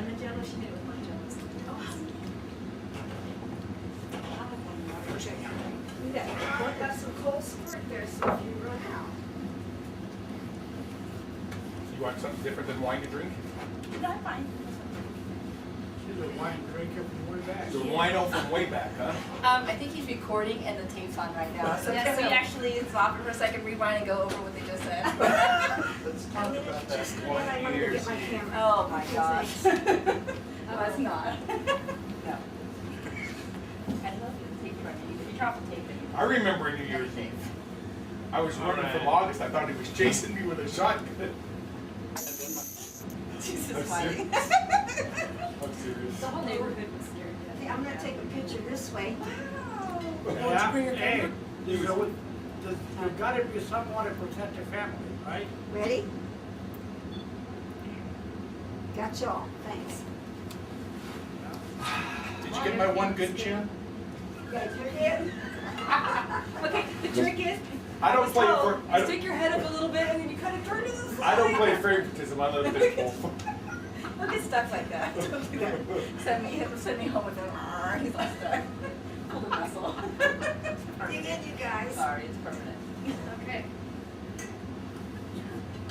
lemon jello. She made it with my jello. Yeah, I've got some cold squirt there, so if you run out. You want something different than wine to drink? No, I'm fine. She's a wine drinker from way back. The wino from way back, huh? I think he's recording and the tape's on right now. So Yeah, can we so- actually stop it for a second, rewind and go over what they just said? Let's talk about that. Just a minute, I want to get my camera. Oh my gosh. No, it's not. No. I love you, the tape running. If you drop the tape, then you I remember New Year's Eve. I was running from August. I thought he was chasing me with a shotgun. Jesus I'm smiling. I'm serious. The whole neighborhood was scared. Okay, I'm gonna take a picture this way. Yeah, hey, there's got to be someone to protect the family, right? Ready? Got y'all, thanks. Did you get my one good chin? You guys heard it? Okay, the trick is, I don't play oh, for. you stick your head up a little bit and then you kind of turn to the side. I don't play favoritism. I let a bit both. Don't get stuck like that. Don't do that. Send me home with him. He's all stuck. Pull the muscle. Dig in, you guys. Sorry, it's permanent. Okay.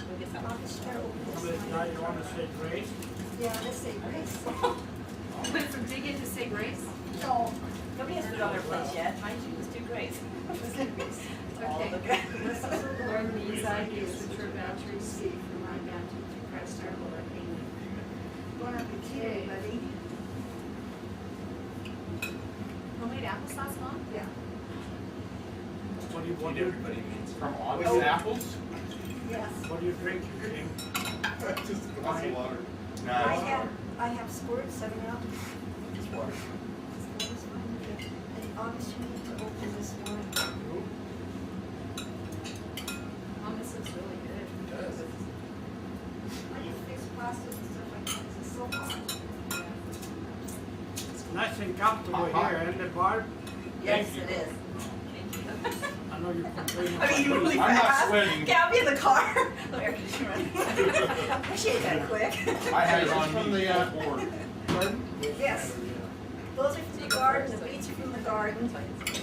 We'll get some. I'll just try to open this Now one. you want to say grace? Yeah, let's say grace. Put some dig in to say grace. No, Nobody has food on their plates yet. Mind you, let's do great. let's say grace. All of the Okay. Lord, these ideas which we're about to receive from my bounty through Christ our Lord. Amen. Bon appetit, buddy. Homemade applesauce, Mom? Yeah. What do you want? Everybody means from August apples. Yes. What do you drink, King? Just a glass of water. I have squirt, 7 up. Just water. Squirt's fine, okay. And August, you need to open this one. Mom, this looks really good. It does. I need to fix plastic and stuff like that, 'cause it's so hot. It's nice and comfortable here, isn't it, Barb? Yes, Thank you. it is. I know you're complaining. I mean, you really I'm not fast. sweating. Yeah, I'll be in the car. No air conditioner running. Appreciate that quick. I had it on From me the, before. Yes. Those are from the garden, the beets are from the garden,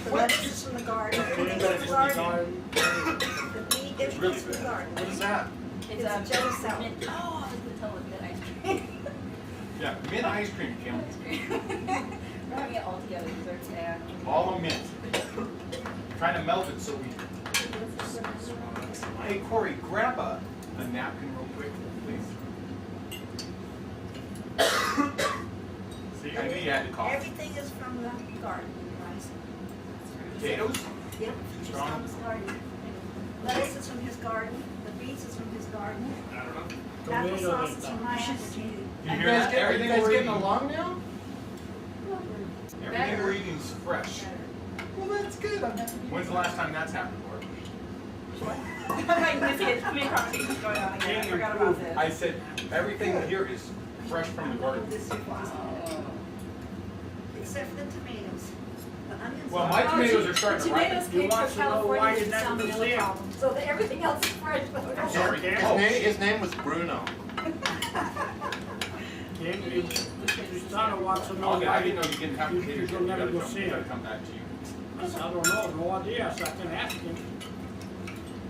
the lettuce is from the garden, everything's from the garden. The beet, everything's from the garden. What is that? It's a jello salad. mint. Oh, I was going to tell with mint ice cream. Yeah, mint ice cream, Kim. We're having it all together, desserts and. All of mint. Trying to melt it so we. Hey Corey, grab a napkin real quick, please. See, I knew you had to cough. Everything is from the garden, you guys. Potatoes? Yep, it's from his garden. Lettuce is from his garden, the beets is from his garden, I don't know. applesauce is from my apple. You hear that? Are you Everything guys we're getting eating, along now? everything we're eating is fresh. Well, that's good. I'm happy. When's the last time that's happened, Corey? I'm like missing how many conversations going on again. I forgot about this. I said, everything here is fresh from the garden. This is except for the tomatoes. The onions. Well, are- my tomatoes are starting to ripen. Tomatoes You came want from to know why California you with never salmonella see 'em? problems, so that everything else is fresh. But I'm sorry. His, Oh, his name was Bruno. King, you son wants to know I why didn't know you didn't have you potatoes. people never go see You gotta him. come back to you. I said, I don't know, no idea, so I can ask him.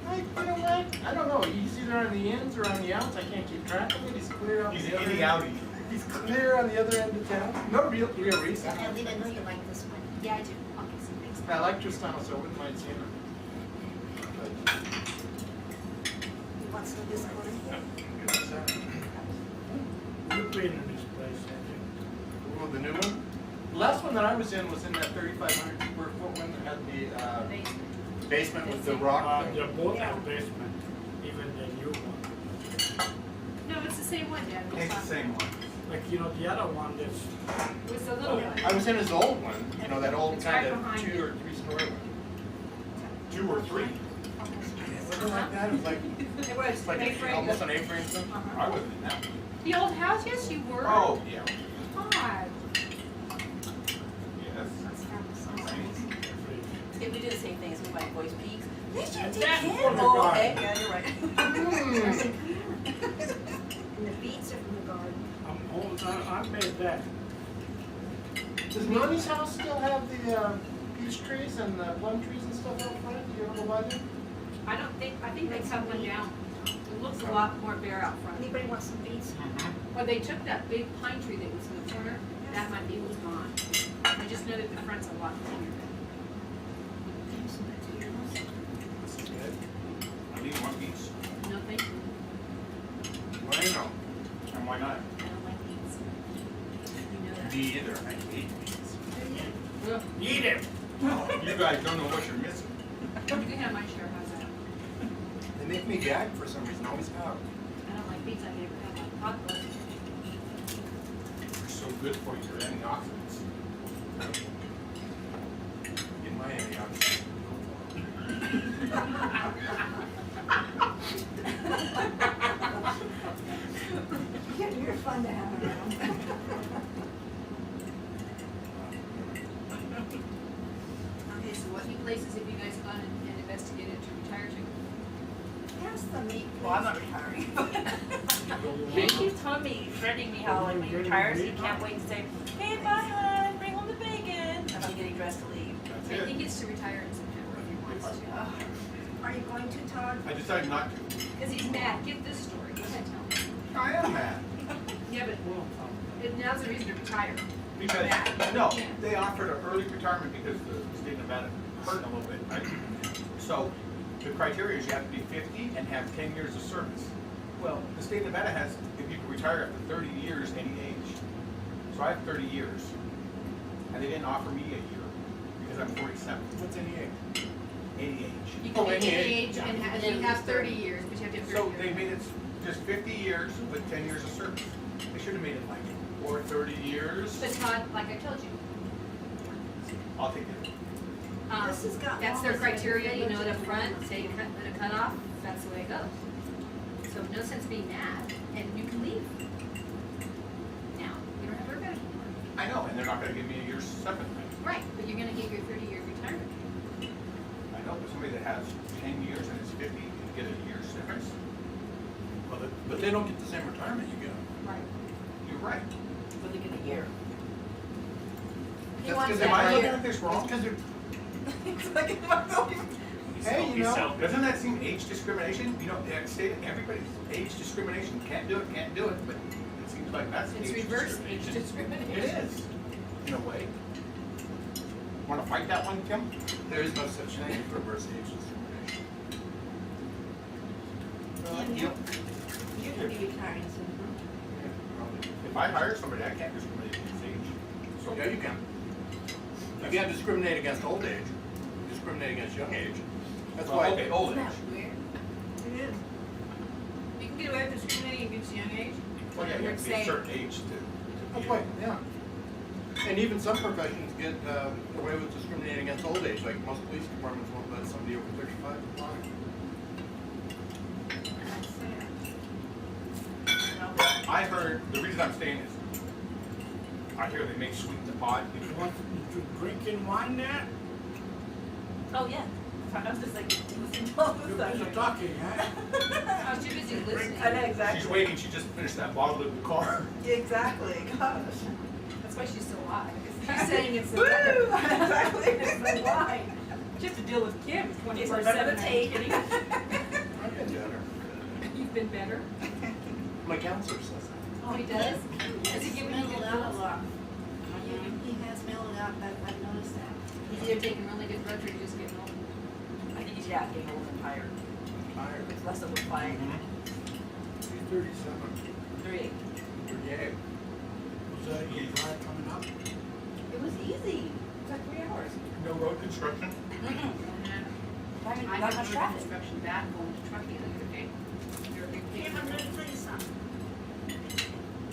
You know what? I don't know. He's either on the ins or on the outs. I can't keep track of it. He's clear on He's the an other innie end. outie. He's clear on the other end of town. No real reason. And Lena, I know you like this one. Yeah, I do. I'll get some things. I like Tristano, so I wouldn't mind seeing him. You want some of this one? What's that? You've been in this place, haven't you? Oh, the new one? The last one that I was in that 3,500 square foot one that had the basement with the rock. They're both have basement, even the new one. No, it's the same one, Dad. It's the same one. Like, you know, the other one that's, It was the little one. I was in his old one, you know, that old It's kind right of behind 2 you. or 3 story one. 2 or 3. Something like that. It was like, It was it's like A-frame. almost an A-frame thing. I wasn't in that one. The old house, yes, you were. Oh, yeah. God. Yes. If we do the same thing as when my voice peaks. They should And take that's him. from the Oh, garden. okay, yeah, you're right. And the beets are from the garden. I'm only I made that. Does Noni's house still have the peach trees and the plum trees and stuff out front? Do you ever go by there? I think they cut one down. It looks a lot more bare out front. Anybody want some beets? Well, they took that big pine tree that was in the corner, that might be was gone. I just know that the front's a lot cleaner. This is good. I need one piece. No, thank you. Bueno. And why not? I don't like beets. You know that. Me either. I hate beans. Well, Eat it. You guys don't know what you're missing. you can have my share, how's that? They make me gag for some reason, always have. I don't like beets, I never have my hot dogs. They're so good for you. They're antioxidants. Get my antioxidants. You're fun to have around. Okay, so what new places have you guys gone and investigated to retire to? Pass the meat, Well, I'm please. not retiring. He keeps telling me, threatening me how like when he retires, he can't wait to say, hey, bye, hon, bring home the bacon. And I'm getting dressed to leave. That's He it. gets to retire in September if he wants to. Are you going to, Todd? I decided not to. Because he's mad, get this story, go ahead, tell me. I am mad. Yeah, but now's the reason to retire. Because, Yeah. no, Yeah. they offered an early retirement because the state of Nevada hurt a little bit, right? So, the criteria is you have to be 50 and have 10 years of service. Well, the state of Nevada has, if you can retire after 30 years, any age. So I have 30 years. And they didn't offer me a year because I'm 47. What's any age? Any age. You Oh, can be any any age and then you have 30 years, but you have to have 30 So years. they made it just 50 years with 10 years of service. They should have made it like, or 30 years. But Todd, like I told you, I'll take it. This has got that's their all this criteria, you know, everything at up front, say you cut, put a cutoff, that's the way it goes. So no sense being mad, and you can leave. Now, you don't have to worry about it anymore. I know, and they're not gonna give me a year's severance pay. Right, but you're gonna get your 30-year retirement. I know, but somebody that has 10 years and is 50 can get a year's severance. Well, but they don't get the same retirement you get. Right. You're right. But they get a year. He wants Am I that looking year. at this wrong? Because they're, It's like, am I going? hey, you know, Doesn't that seem age discrimination? You know, the state, everybody's age discrimination, can't do it, but it seems like that's It's age reverse age discrimination. discrimination. It is, in a way. Wanna fight that one, Tim? there is no such thing as reverse age discrimination. You're gonna be retiring soon, huh? If I hire somebody, I can't discriminate against age. So, Yeah, you can. You can't discriminate against old age, you discriminate against young age. That's Well, why. okay, old Isn't age. that weird? It is. You can get away with discriminating against young age. Well, yeah, you have to be a certain age to That's be. why, yeah. And even some professions get away with discriminating against old age, like most police departments won't let somebody over 35 apply. I heard, the reason I'm staying is, I hear they make sweet the pot. You want to drink and wine there? Oh, yeah. I was just like, listening to all this You're stuff. busy talking, huh? I was too busy listening. I know, exactly. She's waiting, she just finished that bottle in the car. Exactly, gosh. That's why she's still alive. She's saying it's the Woo! weather. Exactly. It's the wine. She has to deal with Kim It's 24/7. better Are to you take. kidding? I've been better. You've been better? My counselor says that. Oh, he does? Has he given you good Mellowed out a pills? lot. He has mellowed out, I've noticed that. He's either taking really good drugs or he's just getting old. I think he's, yeah, getting old and tired. Tired. It's less of a fight. She's 37. 38. Yay. Was that a good drive coming up? It was easy. It took 3 hours. No road construction? Not I much have traffic. construction back going to trucking the other day. You're a big Hey, fan. I'm gonna tell you something.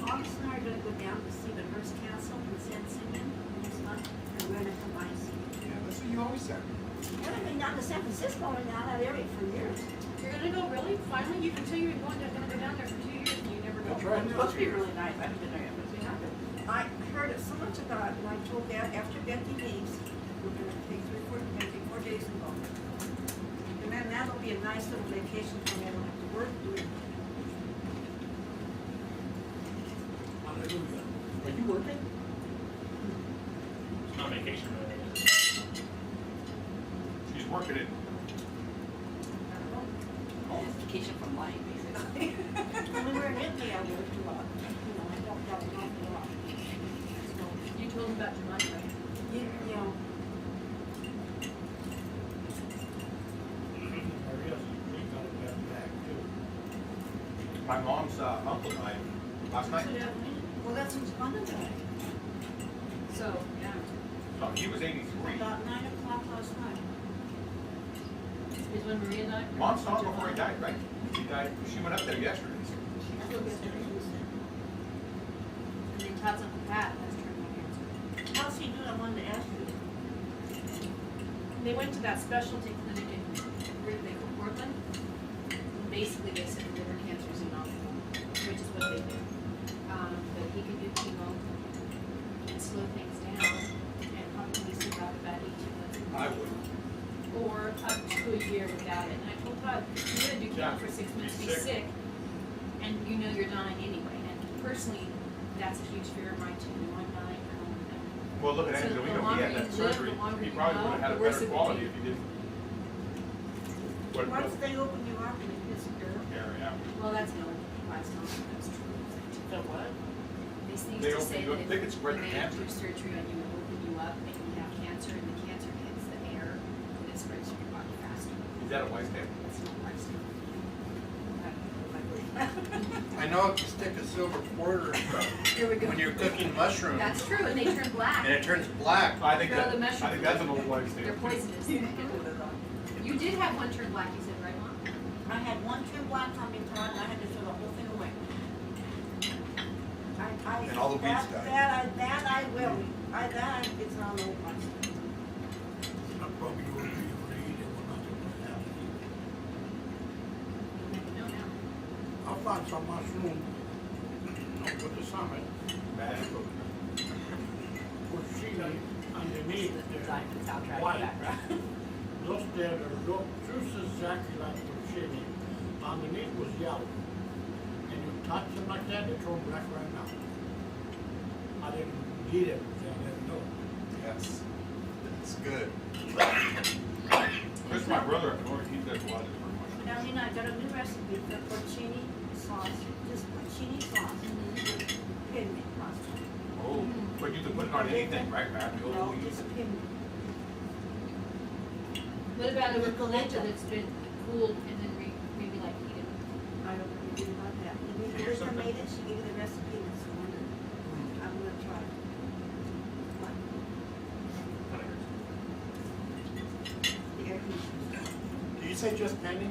August and I are gonna go down to see the Hearst Castle in San Simeon next month, and we're gonna combine see. Yeah, that's what you always said. I haven't been down to San Francisco and down that area for years. You're gonna go really? Finally? You've been saying you're gonna go down there for 2 years and you never go. That's right. It's supposed to be really nice. I haven't been there yet, but it's been happening. I heard it so much about it, and I told Dad after Betty leaves, we're gonna take 4 days and go. And then that'll be a nice little vacation for me, I don't have to work, do it. Hallelujah. Are you working? It's not vacation really. She's working it. It's vacation from life, basically. When we were in Italy, I worked a lot. You know, I helped out an awful lot. So, You told him about your money, right? you know, Maria's, we got it back too. My mom's uncle died last night. well, that's what's fun about it. So, yeah. So he was 83. About 9 o'clock last night. Is when Maria died? Mom saw him before he died, right? He died, she went up there yesterday. And then Todd's Uncle Pat has terminal cancer. How's he doing? I wanted to ask you. They went to that specialty clinic in Ridley, Portland. And basically, they said liver cancer is inoperable, which is what they do. But he could do chemo and slow things down and probably survive about 18 months. I would. Or up to a year without it. And I told Todd, you're gonna do chemo for 6 months, be sick, and you know you're dying anyway. And personally, that's a huge fear of mine too. No, I'm dying, I don't want to die. Well, look at So the Angelino, he longer had you that live, surgery, the longer he you probably know, would have had the a worse better it would quality be. if he didn't. What, Once they open you up and it disappears. yeah. Well, that's no, that's not, that's true. So what? They used They to open say you up, that they could spread when the they cancer. do surgery on you, it open you up and you have cancer and the cancer hits the air and it spreads to your body faster. Is that a wise tale? That's not lifestyle. I know if you stick a silver quarter Here we go. when you're cooking mushrooms That's true, and they turn black. and it turns black. I think Throw that, the I mushroom. think that's an old wise They're tale. poisonous. You did have one turn black, you said, right, Mom? I had one turn black on me, Todd, and I had to throw the whole thing away. And all the weeds died. It's not old one. I'm probably going to be read and we're not going to have No, no. it. I'll find some mushroom over the summit. Bad. With seaweed underneath there. Diamond soundtrack in the White. background. Those there look just exactly like porcini. Underneath was yellow. And you touch them like that, they turn black right now. I didn't eat it, I didn't know. Yes, it's good. Chris, my brother up north, he does a lot of different mushrooms. Now, you know, I got a new recipe for porcini sauce, just porcini sauce. Pimento pasta. Oh, but you can put it on anything, right, ravioli? No, just pimento. What about a With ricotta polenta. that's been cooled and then maybe like heated? I don't know anything about that. And then Here's Lisa something. made it, she gave me the recipe, and it's wonderful. I'm gonna try it. What? The air conditioner. Do you say just penny?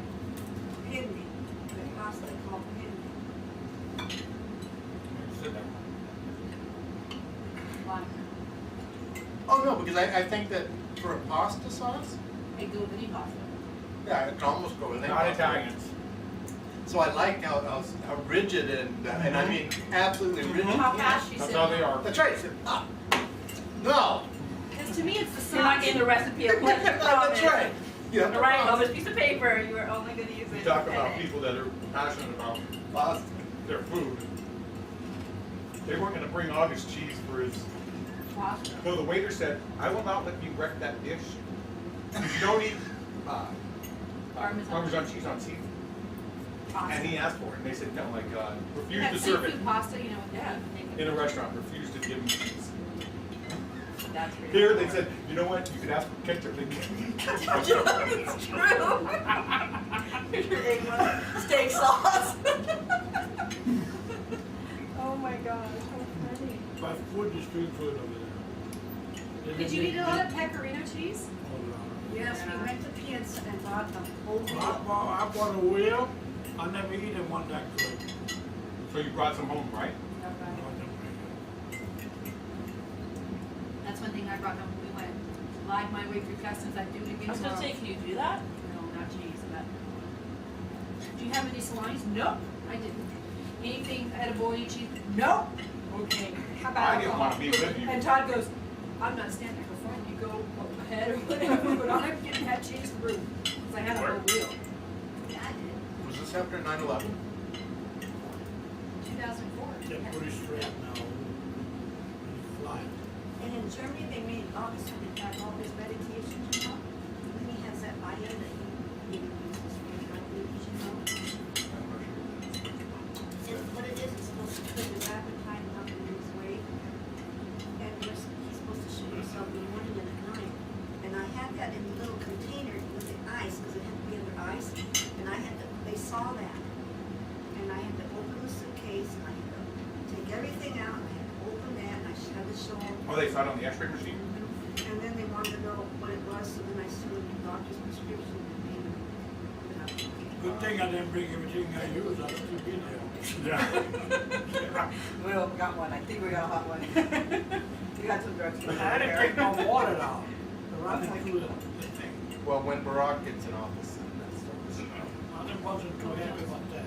Pimento. The pasta they call pimento. Said that. Why? Oh, no, because I think that for a pasta sauce, They go with any pasta. yeah, it can almost go with any Not pasta. Italians. So I like how rigid and I mean absolutely rigid. How fast she That's said. how they are. That's right. Ah. No. Because to me, it's the sauce. You're not getting the recipe of what you promised. That's right. You have to All right, on promise. this piece of paper, you are only going to use it. You talk about today. people that are passionate about Pasta. their food. They weren't gonna bring August cheese for his, Pasta. no, the waiter said, I will not let you wreck that dish. You don't eat, Parmesan cheese on seafood. And he asked for it, and they said, no, like, You refused have to serve it seafood pasta, you know, with Yeah. in a restaurant, refused to give him cheese. That's pretty Here, they cool. said, you know what, you could ask for ketchup, they It's true. Here's your egg steak sauce. Oh my gosh, how funny. But food is street food over there. Did you eat a lot of pecorino cheese? Yes, we went to Pienza and bought the whole I wheel. bought a wheel, I never eaten one that good. So you brought some home, right? That's one thing I brought home when we went. Lied my way through customs, I'd do it I again was going to say, tomorrow. can you do that? No, not cheese, but. Do you have any salamis? Nope, I didn't. Anything edible, any cheese? Nope. Okay, how about I didn't alcohol? wanna be with you. And Todd goes, I'm not standing there for fun, you go ahead or whatever, but I'm getting that cheese through. Cause I had a whole wheel. Yeah, I did. Was this after 9/11? 2004. They're pretty straight now. everything out, and I had to open that, and I had to show them. Oh, they saw it on the X-ray machine? And then they wanted to know what it was, so then I showed them the doctor's prescription and made them. Good thing I didn't bring everything I use, I still be there. Yeah. We got one, I think we got a hot one. We got some drugs. I didn't take my water down, to run it through the thing. Well, when Barack gets in office, then that starts. I wasn't too happy about that.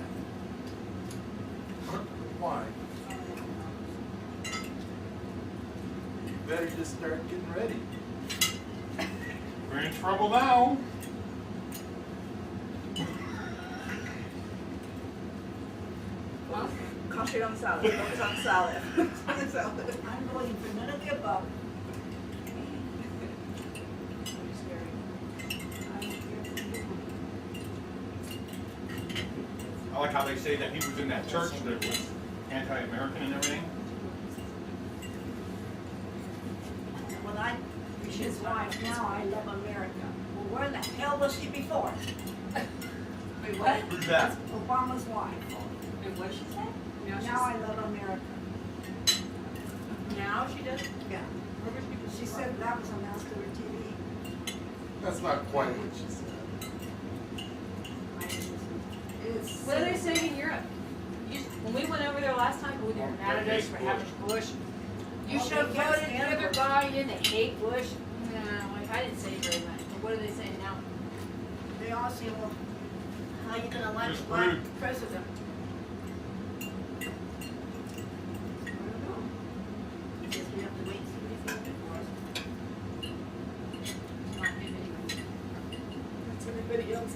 Why? You better just start getting ready. We're in trouble now. Concentrate on the salad, focus on the salad. On the salad. I'm voting for none of the above. I like how they say that he was in that church that was anti-American and everything. When I was his wife, now I love America. Well, where the hell was she before? Wait, what? Who's that? Obama's wife. Wait, what did she say? Now I love America. Now she does? Yeah. She said that was announced over TV. That's not quite what she said. It's. What are they saying in Europe? When we went over there last time, they were mad at us for having Bush. You should have voted the other guy in, they hate Bush. No, I didn't say very much, but what are they saying now? They all say, well, how you gonna elect a Just black rude. president? I don't know. Guess we have to wait and see what he's looking for us. Not him anyway. That's everybody else.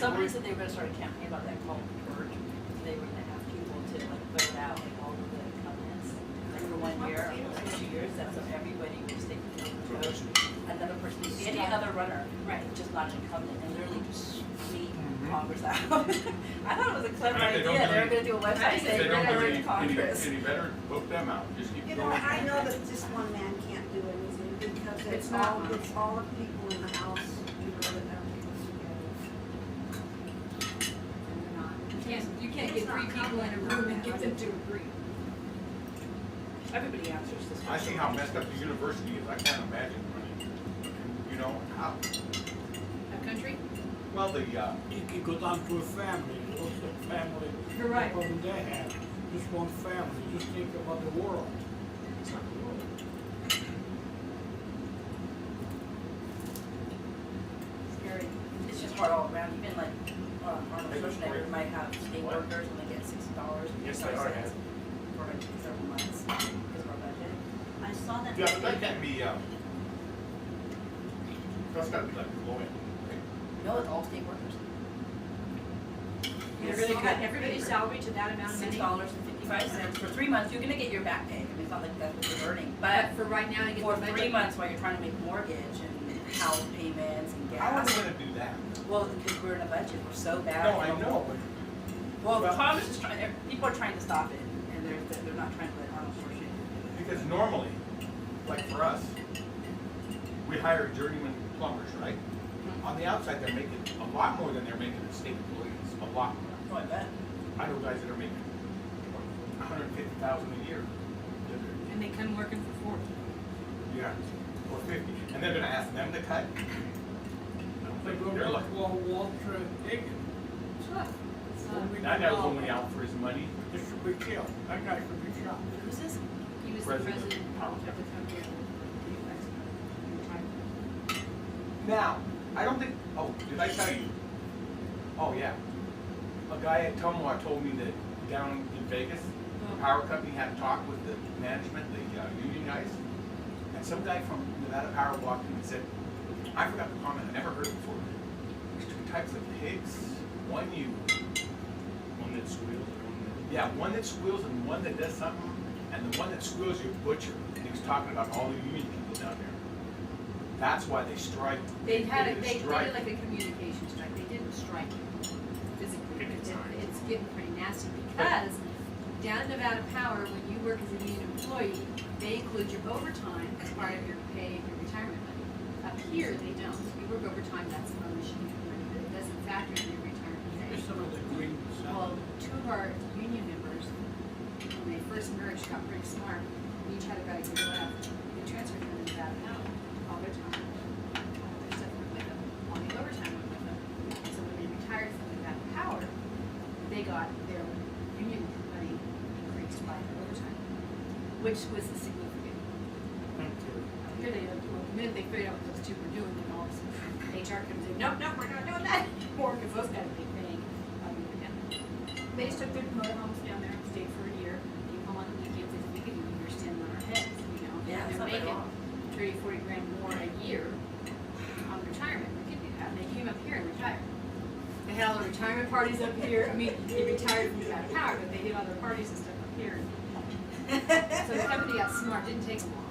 Somebody said they were gonna start a campaign about that called Purge. They were gonna have people to like vote out like all of the incumbents. Like for 1 year, or 2 years, that's so everybody would stay for the vote. Another person, any other runner, Right. just not an incumbent, and literally just sweep Congress out. I thought it was a clever And if they idea. don't They were do gonna do a I website think If saying they we're don't gonna do run any, to Congress. any better, vote them out. Just keep You going. know, I know that just one man can't do anything because It's it's not all, one. it's all the people in the house, you know, that have to get together. And they're not. You can't get three people in a room and get them to agree. Everybody answers this I see question. how messed up the university is. I can't imagine running. You know, how, A country? well, the, You can go down to a family, look at the family. You're right. The problem they have, just one family, just think about the world. It's not the world. Scary. It's just hard all around. Even like Arnold Schwarzenegger might have state workers and they get $60 Yes, they are, yeah. for like several months because of our budget. I saw that. yeah, but that can't be, that's gotta be like low end. right? No, it's all state workers. They're gonna cut everybody's salary to that amount of money. $6.55 for 3 months. You're gonna get your back pay. I mean, it's not like that's what you're earning, But but for right now, you get for the 3 budget. months while you're trying to make mortgage and house payments and How are gas. they gonna do that? Well, because we're in a budget, we're so bad. No, I know, but Well, Well- Congress is trying. People are trying to stop it, and they're not trying to let Arnold Schwarzenegger do it. because normally, like for us, we hire journeyman plumbers, right? On the outside, they're making a lot more than they're making as state employees, a lot more. Oh, I bet. I know guys that are making $150,000 a year. And they come working for 40. Yeah. Or 50, and they're gonna ask them to cut? They go They're to like, Walter Higgins. that guy's only out for his money. This should be killed, that guy should be shot. Who's this? He was the President. president of the company. Now, I don't think, oh, did I tell you? Oh, yeah. A guy at Tumwa told me that down in Vegas, the power company had a talk with the management, the union guys. And some guy from Nevada Power walked in and said, I forgot the comment, I never heard it before. There's two types of pigs. One One that squeals and one that. yeah, one that squeals and one that does something, and the one that squeals you butcher. And he was talking about all the union people down there. That's why they strike. They had did they strike. did like a communication strike. They didn't strike physically. Picket But signs. it's getting pretty nasty because down in Nevada Power, when you work as a union employee, they include your overtime as part of your pay and your retirement money. Up here, they don't. If you work overtime, that's a bonus you get money, but it doesn't factor in your retirement pay. It's some of the green Well, stuff. two of our union members when they first merged, got pretty smart. We each had a guy to go left. They transferred them into that account all their time. Their stuff went with them. All the overtime went with them. So when they retired from that power, they got their union money increased by their overtime, which was significant. Here they don't, well, the minute they figured out what those two were doing, then all of a sudden HR comes in, nope, we're not doing that anymore, because those guys are paying. They just took their motorhomes down there, stayed for a year, came home on the weekends, and we could do we're standing on our heads, you know? Yeah, And it's they're not making bad. 30, 40 grand more a year on retirement. We could do that. They came up here and retired. They had all the retirement parties up here. I mean, they retired from that power, but they did all their parties and stuff up here. So the company got smart, didn't take them long.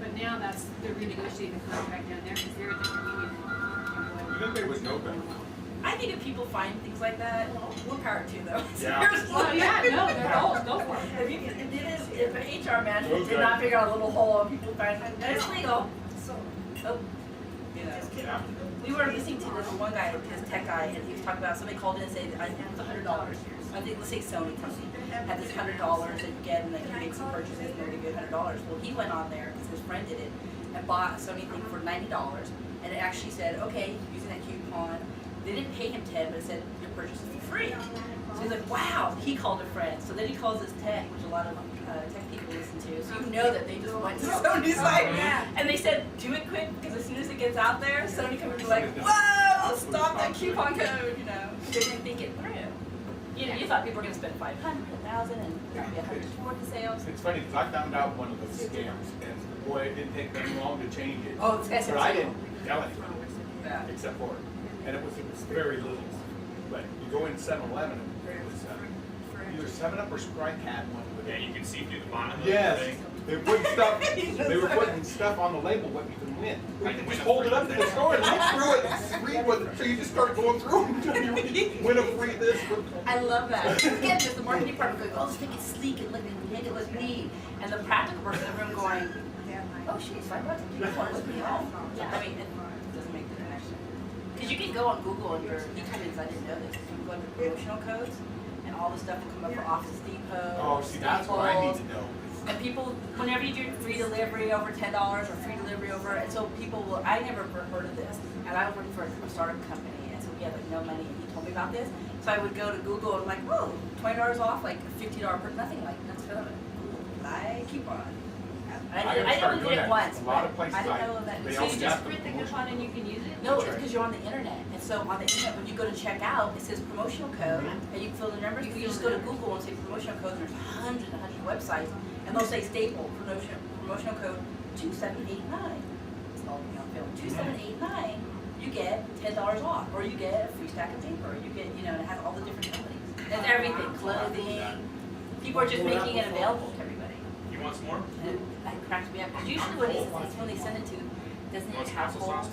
But now they're renegotiating the contract down there because they're a different union. You think there was no benefit? I think if people find things like that, we'll power to though. Yeah. Seriously. Well, yeah, no, they're goals, go for it. If an HR manager did not figure out a little hole and people find it, it's legal. So, Oh, you know. Yeah. We were listening to this one guy, his tech guy, and he was talking about somebody called in and said, I think it was $100. I think, let's say Sony company had this $100 that you get, and then you make some purchases, and they'll give you $100. Well, he went on there because his friend did it and bought a Sony thing for $90, and it actually said, okay, using that coupon. They didn't pay him 10, but it said your purchase is for free. So he's like, wow. He called a friend. So then he calls his tech, which a lot of tech people listen to. So you know that they just went to Sony's site. And they said, do it quick, because as soon as it gets out there, Sony comes and be like, whoa, stop that coupon code, you know. They didn't think it through. You know, you thought people were going to spend $500, $1,000, and there'd be $100 the sales. It's funny, because I found out one of the scams, and boy, it didn't take them long to change it. Oh, this guy said But I so. didn't tell anybody, Yeah. except for it. And it was very little. But you go in 7-Eleven, and it was either 7-Up or Sprite had one with Yeah, it. you can see through the bottom of Yes, the thing. they were putting stuff, they were putting stuff on the label what you can win. You could just hold it up to the store and look through it and read what, so you just start going through until you win a free this. I love that. Again, just the marketing department going, oh, let's make it sleek and make it look neat. And the practical person in the room going, oh, she's $5. You don't want to look me off. I mean, it doesn't make the connection. Because you can go on Google and your vitamins, I didn't know this. You can go under promotional codes and all the stuff will come up for Office Depot. Oh, see, that's what I need to know. And people, whenever you do free delivery over $10 or free delivery over, and so people will, I never heard of this, and I was working for a startup company, and so we had like no money, and he told me about this, so I would go to Google and I'm like, oh, $20 off, like $50 per, nothing like, that's for them. Buy coupon. I started only doing did it that. once, A lot of but places I didn't know that. they So always you just got the print the promotion. coupon and you can use it? No, it's because you're on the internet, and so on the internet, when you go to check out, it says promotional code, and you can fill the numbers, but you just go to Google and say promotional code, and there's hundreds and hundreds of websites, and they'll say staple, promotional code 2789. It's all, you know, filled 2789, you get $10 off, or you get a free stack of paper, or you get, you know, and it has all the different companies. There's everything, clothing, people are just making it available to everybody. You want some more? And that cracks me up, because usually what it is when they send it to designated households,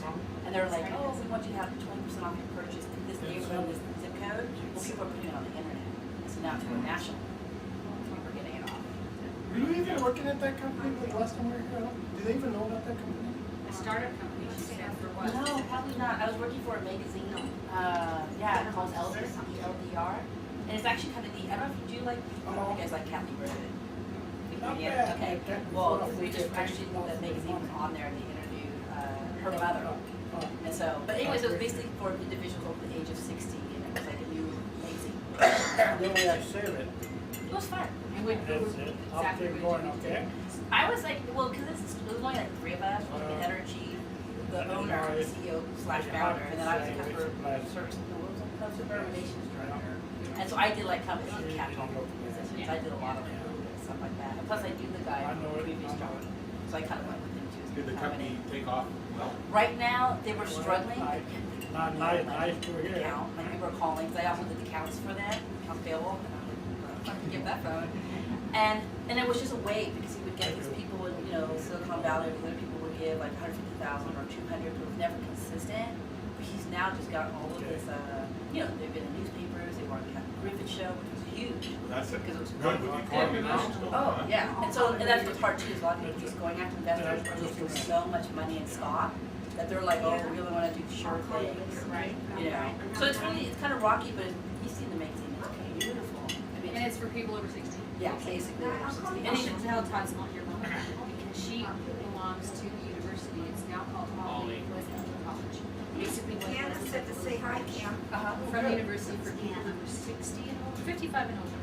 and they're like, oh, we want you to have 20% off your purchase in this neighborhood, this zip code. Well, people are putting it on the internet, and so now it's going national. People are getting it off. Were you even working at that company the last time we were here? Do they even know about that company? A startup company, she said, for what? No, probably not. I was working for a magazine, called Elders, ELDR, and it's actually kind of neat. I don't know if you do like, I don't know if you guys like Kathy Griffin. Not Yeah, bad. okay. Yeah, Well, we just actually, that magazine was on there and they interviewed her mother. And so, but anyways, it was basically for individuals over the age of 60 and it was like a new magazine. The way I said it, It was fun. And we, is it up exactly there what going you did. okay? I was like, well, because it was only like three of us, like the editor in chief, the owner, the CEO slash founder, and then I was the customer relations director. And so I did like company capital positions. I did a lot of stuff like that. And plus I knew the guy from the previous job. So I kind of went with him too. Did the company take off well? Right now, they were struggling. They couldn't Not nice to hear. account. Like people were calling, 'cause I also did the accounts for them, accounts payable, and I'm like, I can give that phone. And it was just a way because he would get these people in, you know, Silicon Valley, other people would give like 150,000 or 200, but it was never consistent. But he's now just got all of this, you know, they've been in newspapers, they were on the Captain Griffith show, which was huge. That's Because it was good with the economy now. Oh, yeah, and so, and that's what's hard too, is a lot of people just going after investors, are just doing so much money in stock, that they're like, oh, we really wanna do sure things, Right. you know? So it's really, it's kind of rocky, but you see the magazine, it's beautiful. I mean, And it's for people over 60. Yeah, basically. Now, I'll call you. And you should tell Todd's mom, your mom, because she belongs to the university, it's now called Holly, was college. Basically what it Candace was, said to say hi, Cam. from the university for people who were 60 and older, 55 and older.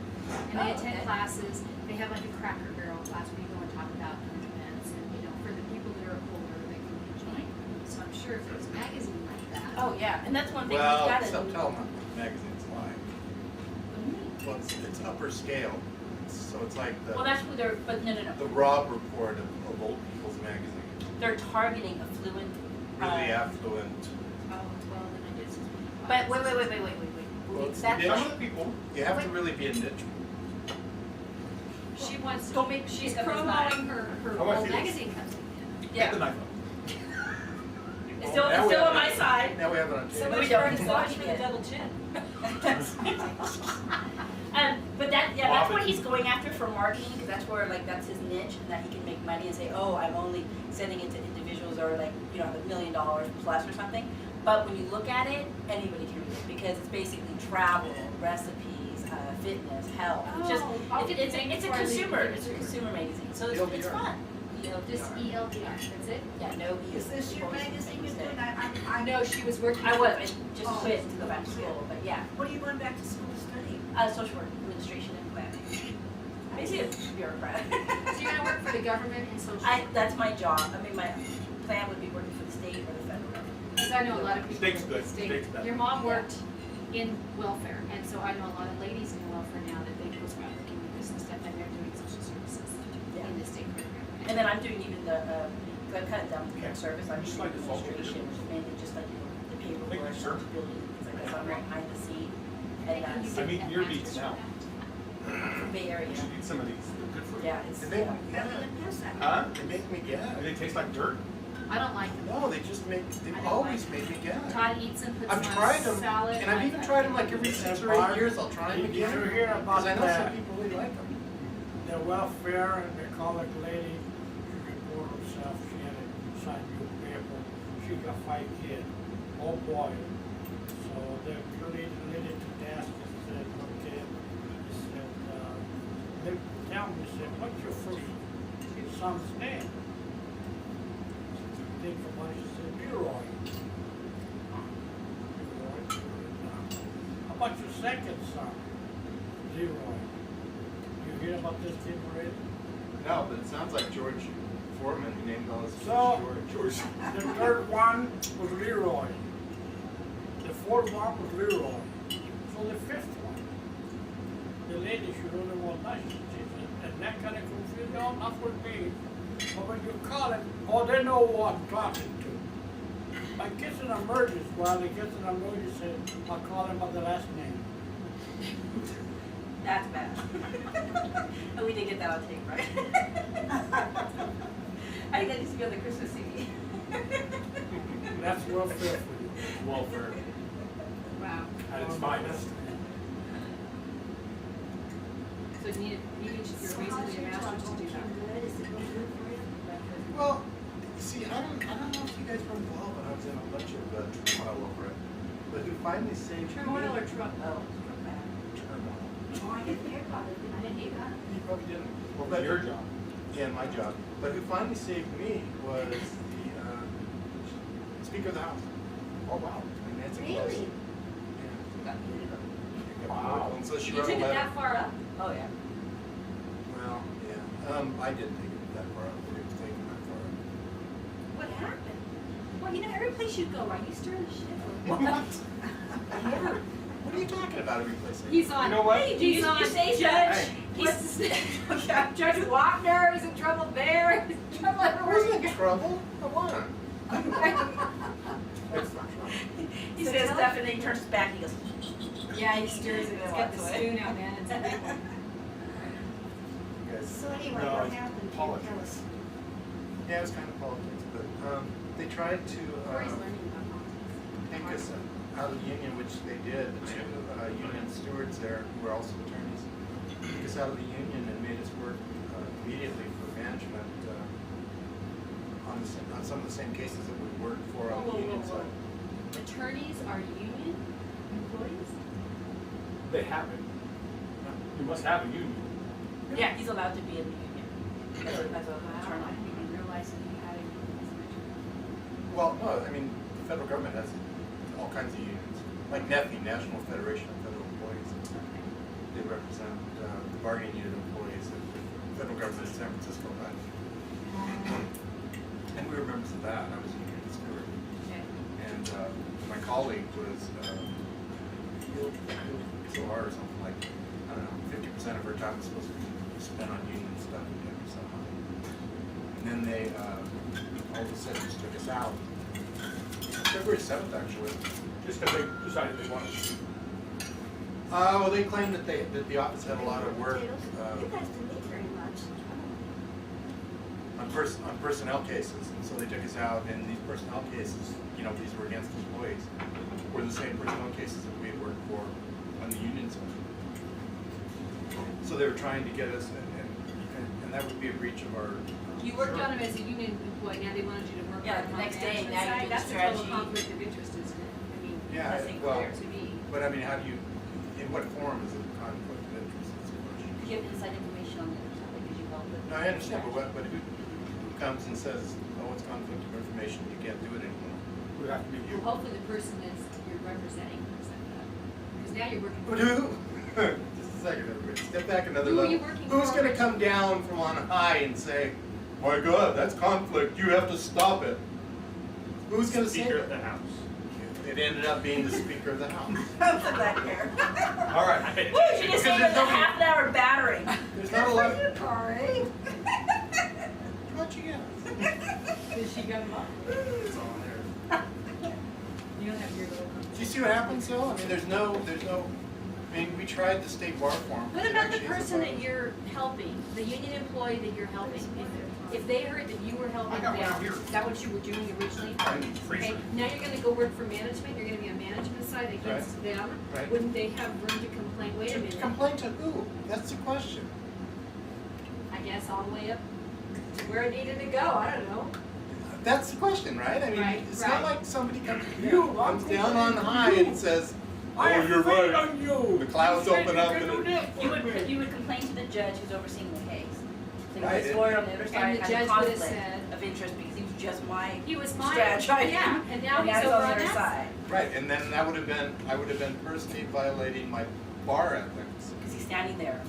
And they attend classes, they have like a Cracker Barrel class where you go and talk about current events, and you know, for the people that are older, they can join. So I'm sure if there was a magazine like that. Oh, yeah, and that's one thing we've Well, got some to. tell magazine's like, well, it's upper scale, so it's like Well, that's what they're, but no. the Rob report of old people's magazine. They're targeting affluent. Really affluent. Oh, well, then I guess it's. But wait. Well, it's That's niche. Some of the people, You have to really be a niche. She wants, Don't make- she's that was promoting mine. her I wanna old see this. magazine company. get Yeah, the knife it's still, Now it's we still have on my it. side. Now we have it on tape. So much we for don't the- so much for the double chin. But that's what he's going after for marketing, because that's where, like, that's his niche, and that he can make money and say, oh, I'm only sending it to individuals or like, you know, $1 million plus or something. But when you look at it, anybody can read it, because it's basically travel, recipes, fitness, health. It's just, Oh, I'll get the thing it's a before I leave consumer, the it's a consumer. consumer magazine, so it's ELDR. fun. Just ELDR, that's it? Yeah, no E. Is this your magazine you're doing? I know, she was working. I was, I just Oh. quit to go back to school, but yeah. What are you going back to school to study? Social work, administration and planning. Basically a bureaucrat. So you're gonna work for the government and social. That's my job. I mean, my plan would be working for the state or the federal government. Because I know a lot of people. State's work good. for the state. State's better. Your mom worked in welfare, and so I know a lot of ladies in welfare now that they go around working with this and stuff, and they're doing social services Yeah. in the state program. And then I'm doing even the, I'm kind of done with the service. I'm Just doing like the social administration, which is mainly just like, you know, the paperwork, Thank you, sir. building, things like that. So I'm right behind the scene. And Can you I get mean, that your master's beats now. from Bay Area. You should eat some of these, they're good for you. Yeah, it's, They make yeah. me Better gag. than pass that. Huh? They make me gag. They taste like dirt? I don't like them. No, they just make, I they've don't always like made me gag. Todd eats them, puts I've them tried on them, salad. and I've even tried them like every 6 or 8 years, I'll try them Did you again. hear about Because I know some that? people really like them. The welfare, and they call it lady, she reported herself, she had a signed new paper, she got 5 kids, oh boy. So they really lady to desk and said, okay, he said, they tell me, said, what's your first son's name? Think of what she said, Leroy. Leroy. How about your second son? Leroy. You hear about this kid already? No, but it sounds like George Foreman, who named all his kids So- George. The third one was Leroy. The fourth one was Leroy. So the fifth one, the lady, she really won't touch it. She said, and that kind of confused, no, not for me. But when you call it, oh, they know who I'm talking to. My kids in emerges, while the kids in emerges said, I'll call him by the last name. That's bad. And we did get that on tape, right? I think that needs to be on the Christmas CD. That's welfare for you. Welfare Wow. at its finest. So you need, you're basically a master's to do that. Good, is it going good for you? Well, see, I don't know if you guys were involved when I was in a bunch of turmoil over it, but who finally saved Turmoil me. or Trump? Oh, Turmoil. Oh, I didn't hear about it. I didn't eat that. You probably didn't. Well, that's your job. Yeah, my job. But who finally saved me was the Speaker of the House. Oh, wow. And Nancy Really? Pelosi. Yeah. Wow. And so she You wrote took a it letter. that far up? oh yeah. Well, yeah. I didn't take it that far. It was taken that far. What happened? Well, you know, every place you go, are you stirring the shit? What? What are you talking about? Every place I go? He's on. You know what? Hey, You he's on. say Judge. Hey. He's Judge Wapner is in trouble there. He's in trouble everywhere. Wasn't in trouble. I won. It's not trouble. He So says tell- stuff and then he turns back and he goes, Yeah, he stirs it. It's got the Walks away. spoon out, man. It's a big one. You guys. So anyway, No, what it's happened? Can you politics. tell us? Yeah, it was kind of politics, but they tried to Corey's learning about politics. take us out of the union, which they did. The two union stewards there, who were also attorneys, took us out of the union and made us work immediately for management on some of the same cases that we worked for on the union side. Attorneys are union employees? They have it. You must have a union. Yeah, he's allowed to be in the union. That's a Wow, term. I didn't even realize that he had it. Well, no, I mean, the federal government has all kinds of unions, like NEFI, National Federation of Federal Employees. They represent the bargaining unit employees of the federal government in San Francisco. And we were members of that, and I was a union steward. Okay. And my colleague was he'll SOR or something like, I don't know, 50% of her time was supposed to be spent on union stuff and get her some money. And then they all of a sudden just took us out. February 7th, actually. Just because they decided they wanted to. Well, they claimed that the office had a lot of work You guys didn't eat very much. on personnel cases, and so they took us out. And these personnel cases, you know, these were against employees, were the same personnel cases that we had worked for on the union side. So they were trying to get us, and that would be a breach of our. You worked on him as a union employee, now they wanted you to work Yeah, on the the next day, management now you're side, doing that's a strategy. total conflict of interest, isn't it? I mean, Yeah, nothing well, clear to me. but I mean, how do you, in what form is it a conflict of interest? That's the question. You have inside information on the other side, because you help with. No, I understand, but who comes and says, oh, it's conflict of information, you can't do it anymore? It would have to be you. Well, hopefully the person that's you're representing said that, because now you're working for. But who? Just a second, everybody. Step back another Who are level. you working Who's for? going to come down from on high and say, "My God, that's conflict. You have to stop it." Who's going to say Speaker of that? the House. It ended up being the Speaker of the House. That's a nightmare. All right. Woo, she just saved us a half an hour battery. There's not a lot. Good for you, Corey. What you get? Did she got him up? It's all there. You don't have your little. Do you see what happens though? I mean, there's no. I mean, we tried the state bar form. What It about the actually is a person bar. that you're helping, the union employee that you're helping? If they heard that you were helping I got one out them, here. is that what you were doing originally? I'm Okay, freezing. now you're gonna go work for management, you're gonna be on management side against them? Right. Wouldn't they have room to complain, wait a To minute, complain to who? That's the question. I guess all the way up to where it needed to go, I don't know. That's the question, right? I mean, Right, it's right. not like somebody comes down on high and says, "Oh, you're right." on you. The clouds open up and You would complain to the judge who's overseeing the case. So Right, this lawyer on the other and side the had a judge would've conflict said- of interest because he was just my He was my, strategizing. yeah, and now he's he's over on on the other that side. Right, and then I would have been personally violating my bar ethics. Because he's standing there.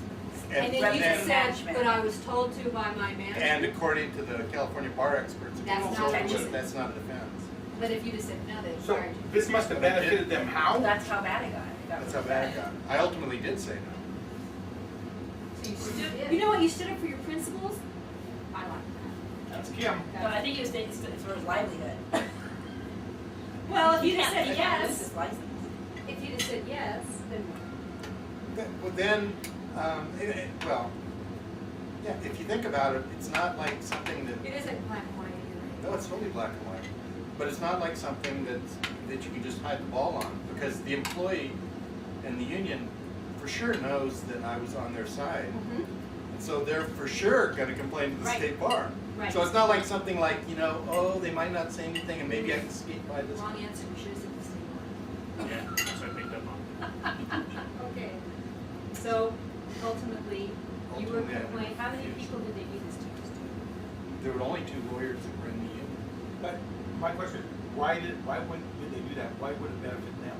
And then you just said, management. but I was told to by my manager. And according to the California bar experts, That's it's not also- intention. that's not a defense. But if you just said, no, they So fired you. this must have benefited them how? That's how bad it got. It got That's really how bad it got. I ultimately did say no. So you stood, you know what, you stood up for your principles? I like that. That's Kim. No, I think he was taking it for his livelihood. Well, if He you just can't- said he can't lose yes, his license. if you just said yes, then Well, then, well, yeah, if you think about it, it's not like something that, it isn't black and white no, it's totally black and white. But it's not like something that you can just hide the ball on, because the employee and the union for sure knows that I was on their side. Mm-hmm. And so they're for sure gonna complain to the Right. state bar. Right. So it's not like something like, oh, they might not say anything and maybe I can skate by this. Wrong answer, we should have said the same Yeah, that's what I picked up on. one. Okay. So ultimately, you were Ultimately, I complaining, how many refused. people did they do this to? There were only 2 lawyers that were in the union. But my question, why did they do that? Why would it benefit them?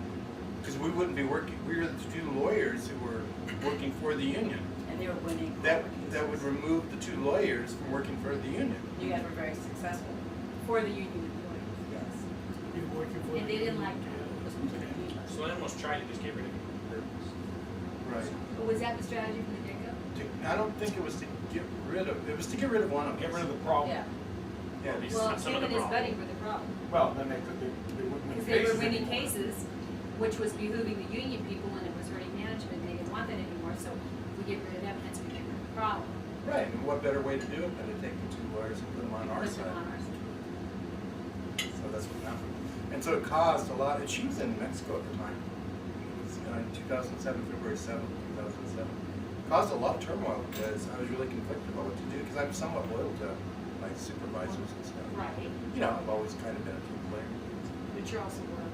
Because we wouldn't be working, we were the 2 lawyers who were working for the union. And they were winning. That would remove the 2 lawyers from working for the union. You guys were very successful. For the union employees. Yes. Been working for And the they didn't like union. So they almost tried to just get rid of him on purpose. Right. But was that the strategy from the get-go? I don't think it was to get rid of, it was to get rid of one of us. Get rid of the problem. Yeah. Yeah. At least Well, some Kim of and the his problem. buddy were the problem. Well, then they wouldn't win Because they were cases winning anymore. cases, which was behooving the union people and it was hurting management, they didn't want that anymore, so we get rid of them, hence we get rid of the problem. Right, and what better way to do it than to take the 2 lawyers and put them on our Put them side? on our side. So that's what happened. And so it caused a lot, and she was in Mexico at the time. It was in 2007, February 7th, 2007. Caused a lot of turmoil because I was really conflicted about what to do because I'm somewhat loyal to my supervisors and stuff. Right, You know, I've always kind of been a team player. but you're also loyal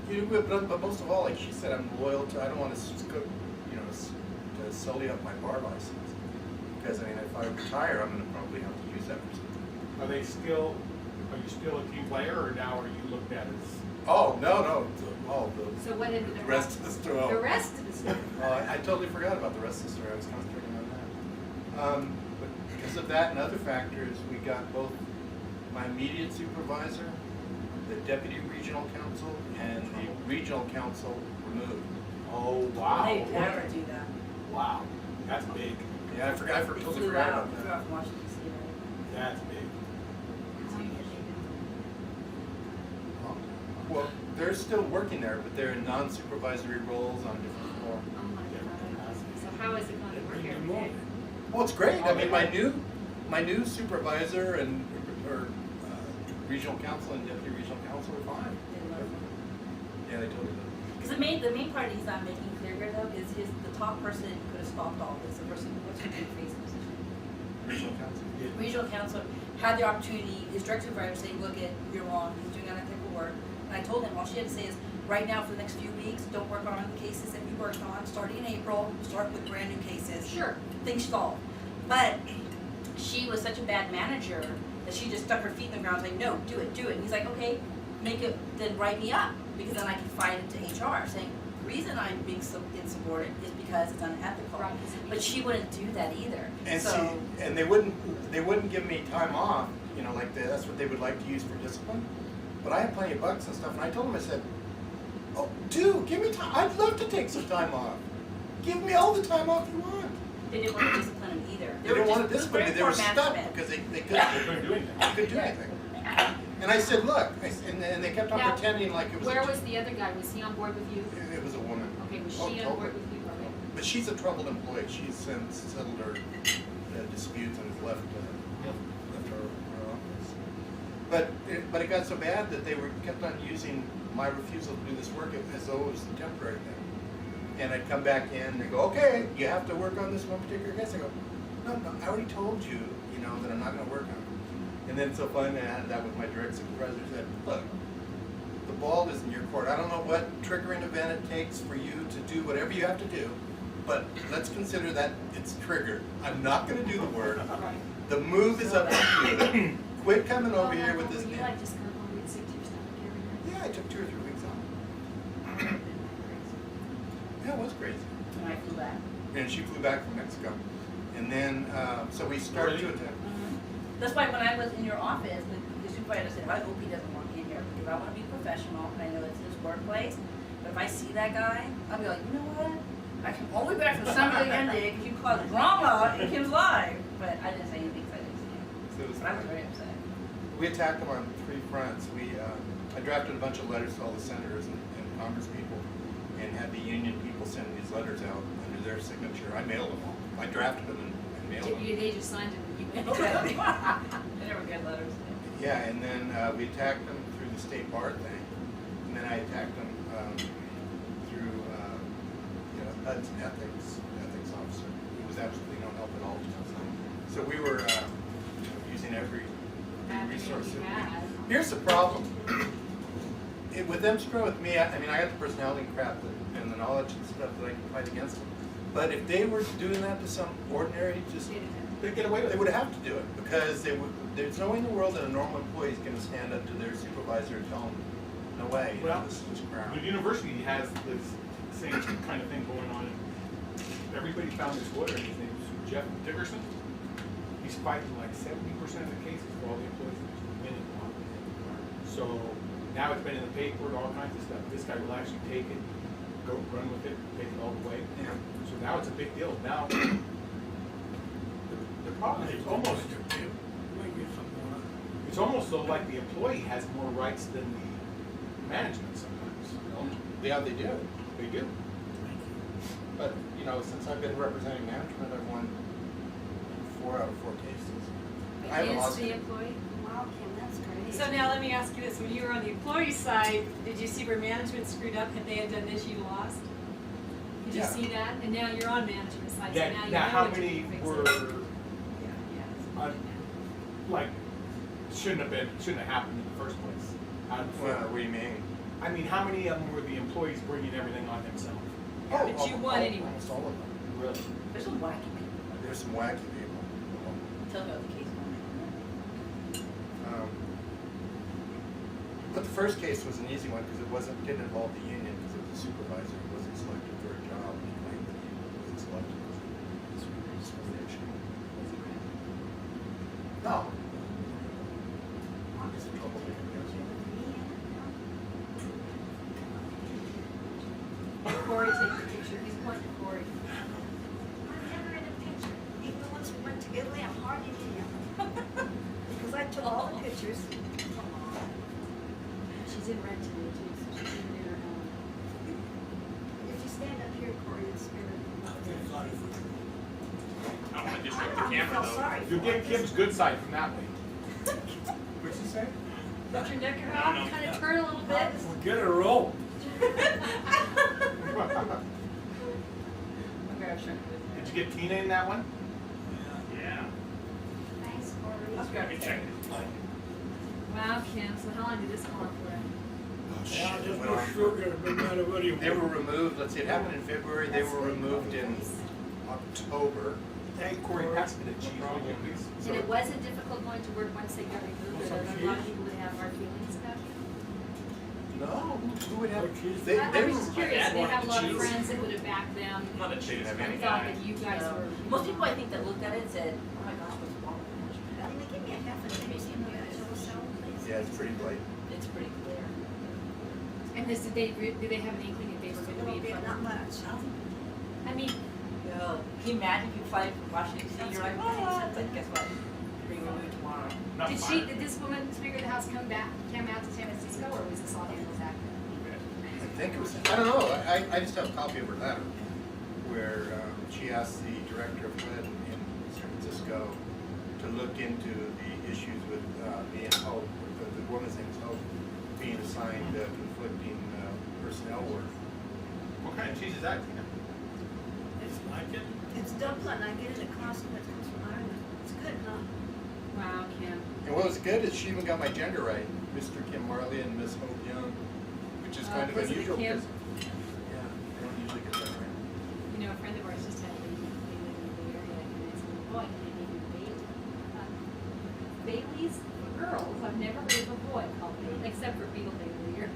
to But most of all, like she said, I'm loyal to, I don't want to, to to sully up my bar license. Because I mean, if I retire, I'm gonna probably have to use that for something. Are you still a team player, or now are you looked at as? Oh, no, So what did the rest of the story. The rest of the story. Well, I totally forgot about the rest of the story. I was concentrating on that. But because of that and other factors, we got both my immediate supervisor, the deputy regional counsel, and the regional counsel removed. Oh, wow. They never do that. Wow, that's big. Yeah, I totally Flew forgot out, about flew that. out from Washington D.C. That's big. Well, they're still working there, but they're in non-supervisory roles on different floor. Oh my God. So how is it going to work every day? Well, it's great. I mean, my new supervisor and regional counsel and deputy regional counsel are fine. Yeah, they totally do. Because the main part he's not making clear here though is the top person who could have stopped all this, the person what's her name face position. Regional counsel. Regional counsel had the opportunity, his direct supervisor saying, look at, you're wrong, he's doing unethical work. And I told him, all she had to say is, right now for the next few weeks, don't work on the cases that we worked on, starting in April, start with brand new cases. Sure. Things stalled. But she was such a bad manager that she just stuck her feet in the ground like, no, do it. And he's like, okay, make it, then write me up, because then I can fight it to HR, saying, the reason I'm being insubordinate is because it's unethical. Right. But she wouldn't do that either. And So, see, and they wouldn't give me time off, you know, like that's what they would like to use for discipline. But I had plenty of bucks and stuff, and I told them, I said, oh, dude, give me time. I'd love to take some time off. Give me all the time off you want. they didn't want to discipline him either. They didn't want to it was discipline me. very They were poor stuck management. because they They couldn't couldn't do anything. do anything. And I said, look, and they kept on Now, pretending like it was. Where was the other guy? Was he on board with you? It was a woman. Okay, was Oh, she on totally. board with you? Okay. But she's a troubled employee. She's since settled her disputes and has left her office. But it got so bad that they kept on using my refusal to do this work as though it was a temporary thing. And I'd come back in and they go, okay, you have to work on this one particular case. I go, no, I already told you, that I'm not going to work on it. And then so finally I had that with my direct supervisor. Said, look, the ball is in your court. I don't know what triggering event it takes for you to do whatever you have to do, but let's consider that it's triggered. I'm not going to do the work. The move is up to you. Quit coming over here with this. Would you like just come home and sit to your stomach every night? Yeah, I took 2 or 3 weeks off. Yeah, it was crazy. And I flew back. And she flew back from Mexico. And then, so we started to attend. That's why when I was in your office, the supervisor said, I hope he doesn't want me in here, because I want to be professional, and I know it's his workplace, but if I see that guy, I'll be like, you know what? I can only back from somebody ended, because you caused drama in Kim's life. But I didn't say anything, because I didn't see him. So it was But I was very upset. We attacked them on 3 fronts. I drafted a bunch of letters to all the senators and Congress people, and had the union people send these letters out under their signature. I mailed them all. I drafted them and mailed them. They just signed it and you made Okay. it. They never get letters. Yeah, and then we attacked them through the state bar thing, and then I attacked them through HUD's ethics officer, who was absolutely no help at all to us. So we were using every resource that we had. Here's the problem. With them screwing with me, I mean, I got the personality crap and the knowledge and stuff that I can fight against them. But if they were doing that to some ordinary, They get away with they it. would have to do it, because there's no way in the world that a normal employee is going to stand up to their supervisor and tell them, no way, Well, this is just crap. The university has this same kind of thing going on. Everybody found this lawyer, his name is Jeff Dickerson. He's fighting like 70% of the cases for all the employees that just winning on it. So now it's been in the paper and all kinds of stuff. This guy will actually take it, go run with it, take it all the way. Yeah. So now it's a big deal. Now, the problem is it's almost though like the employee has more rights than the management sometimes. Yeah, they do. They do. But, since I've been representing management, I've won 4 out of 4 cases. I haven't Against lost the it. employee? Wow, Kim, that's great. So now let me ask you this, when you were on the employee side, did you see where management screwed up? Had they had done this, you lost? Did you Yeah. see that? And now you're on management side, so Yeah, now you now know how what to many do to fix were, it. like, shouldn't have happened in the first place? What do you mean? I mean, how many of them were the employees bringing everything on themselves? But you won anyway. Almost all of them. Really? There's some wacky people. There's some wacky people. Tell me about the case one. But the first case was an easy one because it didn't involve the union because it was a supervisor who wasn't selected for a job. He claimed that he wasn't selected because of discrimination. No. He's a troublemaker. Corey, take the picture, he's pointing to Corey. I'm never in a picture. Even the ones who went to Italy, I'm hardly in them. Because I took all the pictures. She's in red today too, so she's in there, If you stand up here, Corey, it's I feel sorry for you. I don't wanna disrupt I the camera feel though. sorry You for get her. Kim's good side from that way. What'd she say? let your neck out, kind of turn a little bit. Well, get a rope. Did you get Tina in that one? Yeah. Thanks, Corey. Let's grab Let it. me check. Wow, Kim, so how long did this go on for? Yeah, just Went no on. sugar, no matter what you want. They were removed, let's see, it happened in February, they were removed in October. Hey, Corey, pass me the cheese, will you, please? And it wasn't difficult going to work once they got removed, but a lot of people would have hard feelings about it. No, who would have? Oh, geez. They I'm were, just curious, dad they wanted have a lot of cheese. friends that would have backed them. I'm not a cheese Have kind I of thought guy. that you guys were. Most people I think that looked at it said, oh my gosh, what's wrong with management? Can they give me a half a ticket in the yellow cell, please? yeah, it's pretty blatant. It's pretty clear. And this, did they have an inkling that they were A gonna little be in bit, not trouble? much. I mean, No. Can you imagine if you fly from Washington DC, you're like, oh, but guess what? Being removed tomorrow. Not fine. did this woman, Speaker of the House, came out to San Francisco, or was this all handled back? I think it was, I don't know, I just have a copy of her letter where she asked the director of HUD in San Francisco to look into the issues with me and Hope, the woman's name is Hope, being assigned conflicting personnel work. What kind of cheese is that, Tina? Like it? It's Dublin, I get it at Costco, it comes from Ireland. It's good, huh? Wow, Kim. And what was good is she even got my gender right, Mr. Kim Marlia and Miss Hope Young, which is kind of Was it unusual. Kim? 'Cause- Yeah, they don't usually get that right. You know, a friend of ours just had a baby in the area, and I said, boy, can they name Bailey? Bailey's for girls, I've never heard of a boy called Bailey, except for Beetle Bailey.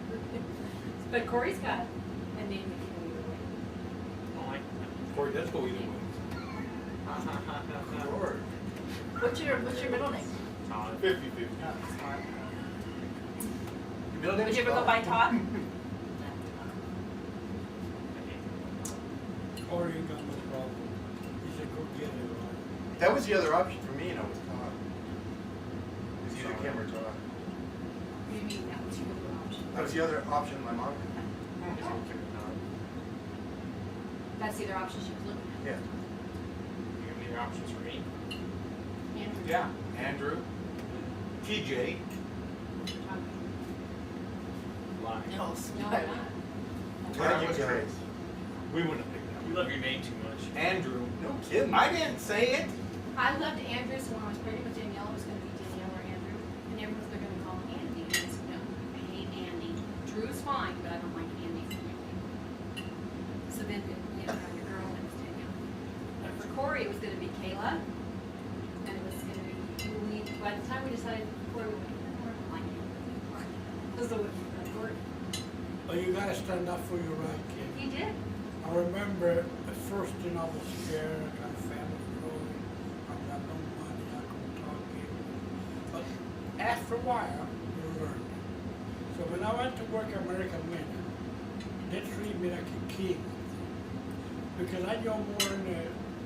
But Corey's got a name that can go either way. Oh, I- Corey does go either way. Lord. What's your middle name? Todd. 50-50. Your middle name Would is you ever go Todd? by Todd? Corey ain't got no problem. He said, go get it, right? That was the other option for me, and it was Todd. It was either Kim or Todd. What do you mean, that was your other option? That was the other option my mom had. That's the other option she was looking at. Yeah. You have any options for me? Andrew. Yeah, Andrew, TJ, Lie. No. No, I'm not. Todd, you guys. we wouldn't have picked You love your name too much. that. Andrew, No kidding. I didn't say it. I loved Andrew, so when I was pregnant with Danielle, it was gonna be Danielle or Andrew, and everyone was gonna call him Andy, and I said, no, I hate Andy. Drew's fine, but I don't like Andy. So then, you know, your girl, and it was Danielle. But for Corey, it was gonna be Kayla, and it was gonna be, by the time we decided Corey, we went, I don't like him. So it was Corey. But you gotta stand up for your right, kid. He did. I remember at first, I was scared, I kind of family growing, I got no money, I couldn't talk to you. But after a while, you learn. So when I went to work at American Miner, they treated me like a king. Because I know more than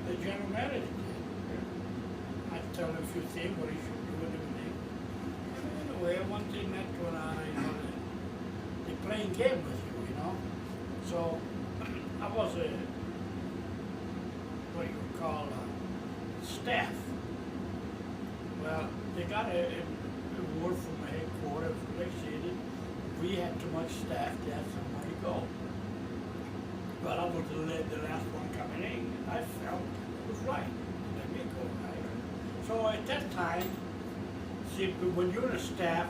the general manager did. I tell them a few things, what he should do and everything. And anyway, one thing led to another, they playing game with you, So I was a, what do you call, staff. Well, they got a word from the headquarters, they said it, we had too much staff, they had somebody go. But I was the last one coming in, and I felt it was right, let me go, right? So at that time, see, when you're in a staff,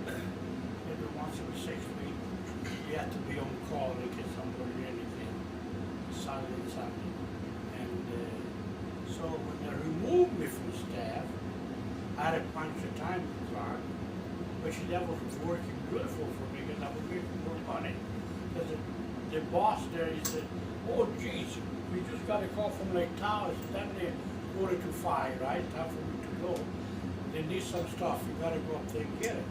every once every 6 weeks, you have to be on call in case somebody did anything, Saturday and Sunday. And So when they removed me from staff, I had a bunch of time card, but that was working beautiful for me because I was making more money. Because the boss there, he said, oh geez, we just got a call from Lake Tahoe, it's then they 4:45, right? Time for me to go. They need some stuff, you gotta go up there and get it.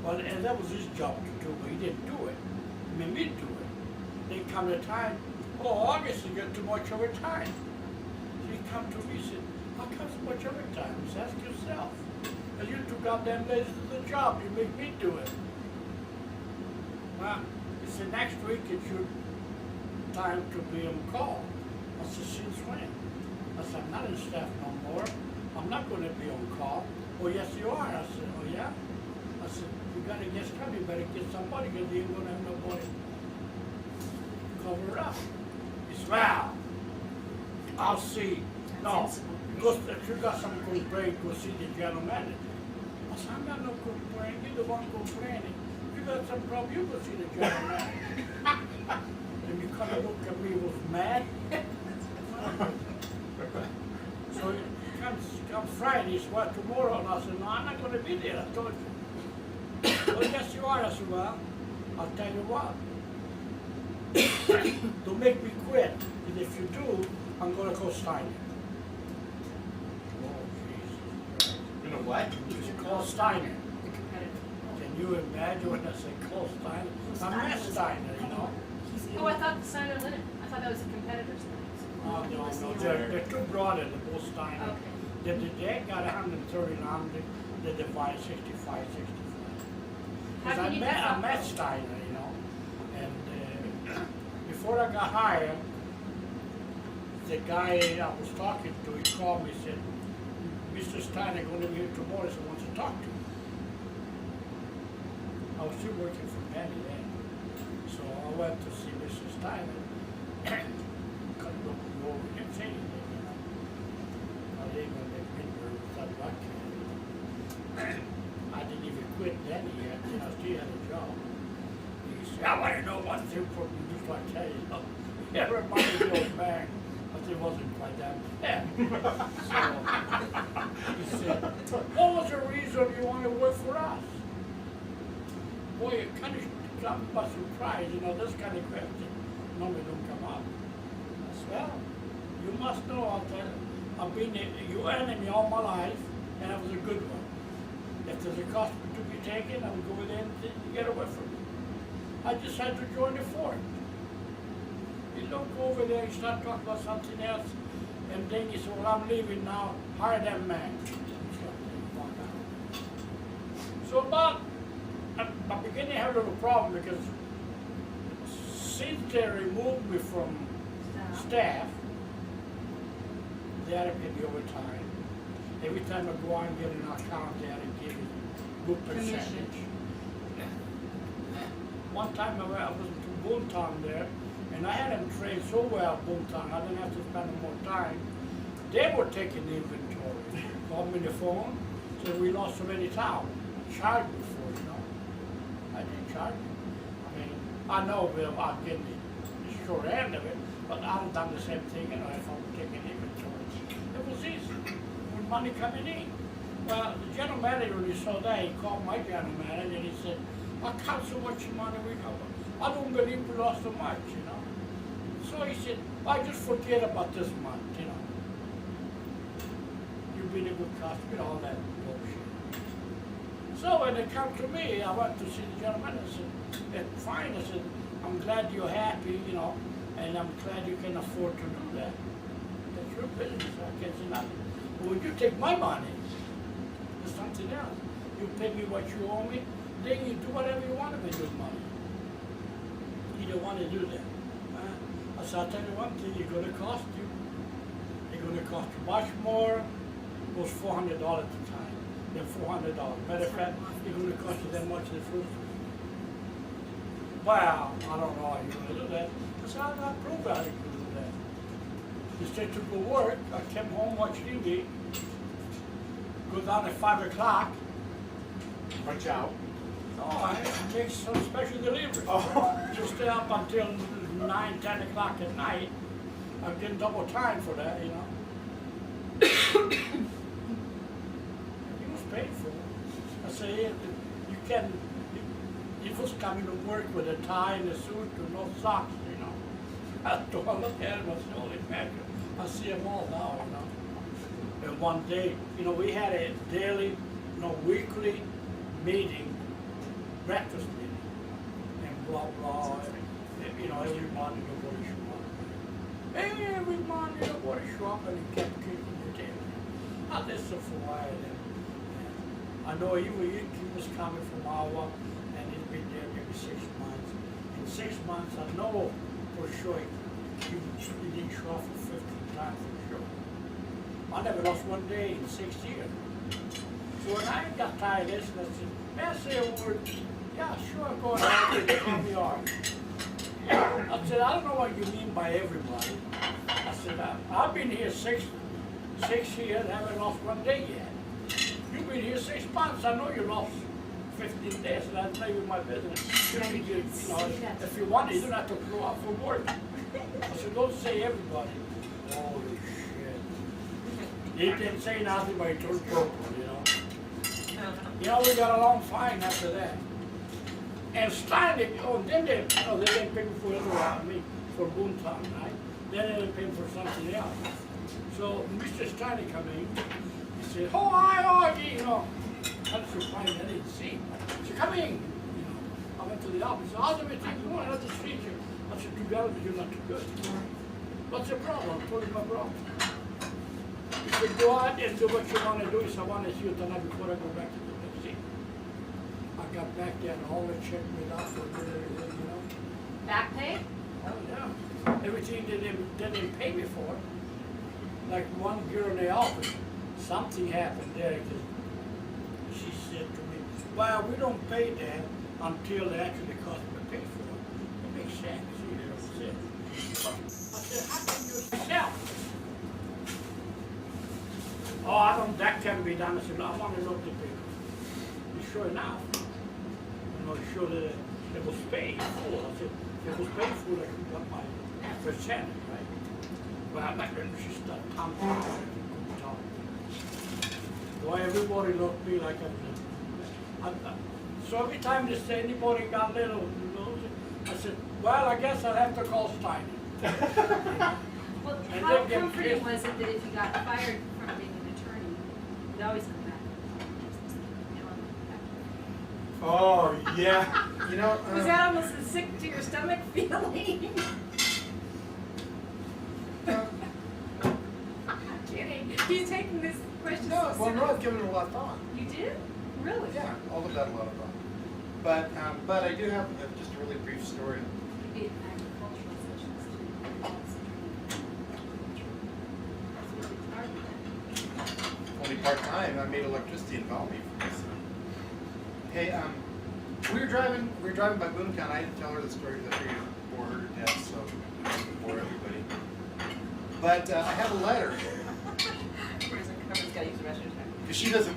Well, and that was his job to do, but he didn't do it. He made me do it. Then come the time, oh, August, you got too much overtime. So he come to me, he said, how come so much overtime? He said, ask yourself. Because you too goddamn lazy to the job, you make me do it. Well, he said, next week it's your time to be on call. I said, since when? I said, I'm not in staff no more. I'm not going to be on call. Oh, yes, you are. I said, oh, yeah? I said, you got to get somebody. You better get somebody because you ain't going to have nobody cover it up. He said, well, I'll see. No, go, if you got some complaint, go see the general manager. I said, I'm not no complaint. You're the one complaining. If you got some problem, you go see the general manager. And you kind of looked at me, was mad. So it comes Friday, so what, tomorrow? And I said, no, I'm not going to be there, I told you. Well, yes, you are. I said, well, I'll tell you what. Don't make me quit, because if you do, I'm going to go sign it. Oh, Jesus. You know what? It's called Steiner. The competitor. Can you imagine when I say Cole Steiner? I'm not Steiner, you know? Oh, I thought the Steiner Linen, I thought that was a competitor's name. Oh, no, they're too broad, they're both Steiner. Okay. The deck got 130 on the divide 65, 65. How Because can you I met Steiner, you know, and before I got hired, the guy I was talking to, he called me and said, Mr. Steiner going to be here tomorrow, so wants to talk to you. I was still working for Penny then, so I went to see Mr. Steiner. Couldn't go over him saying anything, you know. I didn't even make me with that lucky. I didn't even quit then yet, you know, still had a job. He said, I want to know one thing from you, just like I tell you. Everybody goes back, but it wasn't quite that bad. So he said, what was the reason you want to work for us? Boy, it kind of caught me by surprise, you know, this kind of question normally don't come up. I said, well, you must know, I'll tell you, I've been your enemy all my life, and I was a good one. If there's a cost to be taken, I would go in and get away from it. I decided to join the fort. You look over there, you start talking about something else, and then you say, well, I'm leaving now, hire that man. So about, I began to have a little problem because since they removed me from staff, they had to pay me overtime. Every time I go on and get an account, they had to give me good percentage. One time I was to Boomtown there, and I had them trained so well, Boomtown, I didn't have to spend more time. They were taking the inventory. Called me on the phone, said we lost so many towels. Charged me for it, you know. I didn't charge them. I mean, I know I'll get the short end of it, but I'd have done the same thing, you know, if I were taking inventory. It was easy, with money coming in. Well, the general manager, when he saw that, he called my general manager and he said, I count so much money we got. I don't believe we lost so much, you know. So he said, I just forget about this month, you know. You've been a good customer, all that bullshit. So when they come to me, I went to see the general manager and said, fine, I said, I'm glad you're happy, you know, and I'm glad you can afford to do that. That's your business, I can't say nothing. But when you take my money, it's something else. You pay me what you owe me, then you do whatever you want with your money. You don't want to do that. I said, I'll tell you one thing, it's going to cost you. It's going to cost you much more. It was $400 at the time, than $400. Matter of fact, it's going to cost you that much in the first place. Well, I don't know how you're going to do that. I said, I'm not prove how you can do that. Instead to go work, I came home, watch TV, go down at 5 o'clock. Punch out. No, I make some special delivery. Oh. Just stay up until 9, 10 o'clock at night. I'm getting double time for that, you know. It was painful. I say, you can, he was coming to work with a tie and a suit and no socks, you know. I told him, look at him, I said, holy mackerel, I see them all now, you know. And one day, you know, we had a daily, weekly meeting, breakfast meeting, and blah, blah, and, you know, every morning nobody show up. Every morning nobody show up, and he kept kicking the table. I listened for a while, and I know he was coming from Iowa, and he's been there maybe 6 months. In 6 months, I know for sure he didn't show up for 15 times for sure. I never lost one day in 6 years. So when I got tired of this, I said, may I say a word? Yeah, sure, go ahead, they call me Art. I said, I don't know what you mean by everybody. I said, I've been here six years, haven't lost one day yet. You've been here 6 months, I know you lost 15 days, and that's maybe my business. You know, if you want, you don't have to go out for work. I said, don't say everybody. Holy shit. He didn't say nothing, but he turned purple, you know. You know, we got along fine after that. And Stein, then they didn't pay me for for Boomtown, right? Then they didn't pay me for something else. So Mr. Stein come in, he said, oh, hi, you know. I was surprised I didn't see him. He said, come in. You know, I went to the office. How's everything going? How's the feature? I said, too bad, but you're not too good. What's the problem? I told him my problem. He said, go out and do what you want to do. He said, I want to see you tonight before I go back to the next day. I got back there and all the check made out for everything, you know. Back pay? Oh, yeah. Everything they didn't pay me for. Like one girl in the office, something happened there because she said to me, well, we don't pay that until they actually customer pay for it. It makes sense, you know what I'm saying? I said, how can you sell? Oh, that can be done. I said, no, I want to look at the paper. Sure enough, you know, sure that it was paid for. I said, if it was paid for, I could got my percentage, right? But I'm not going to just start pumping. Why everybody looked at me like so every time they say anybody got little, you know, I said, well, I guess I'll have to call Stein. Well, And how then get comforting pissed. was it that if you got fired from being an attorney, you'd always come back? Oh, yeah. You know, Was that almost a sick to your stomach feeling? I'm kidding. He's taking this question no, so well, no, I've seriously. given it a lot of thought. You did? Really? Yeah, all of that a lot of thought. But I do have just a really brief story. Could be an agricultural specialist too. That's really hard with that. Only part-time, I made electricity in Valmy for this. Hey, we were driving by Boomtown. I didn't tell her the story because I figured it bore her to death, so I didn't bore everybody. But I have a letter. Everyone's gotta use the restroom. Because she doesn't,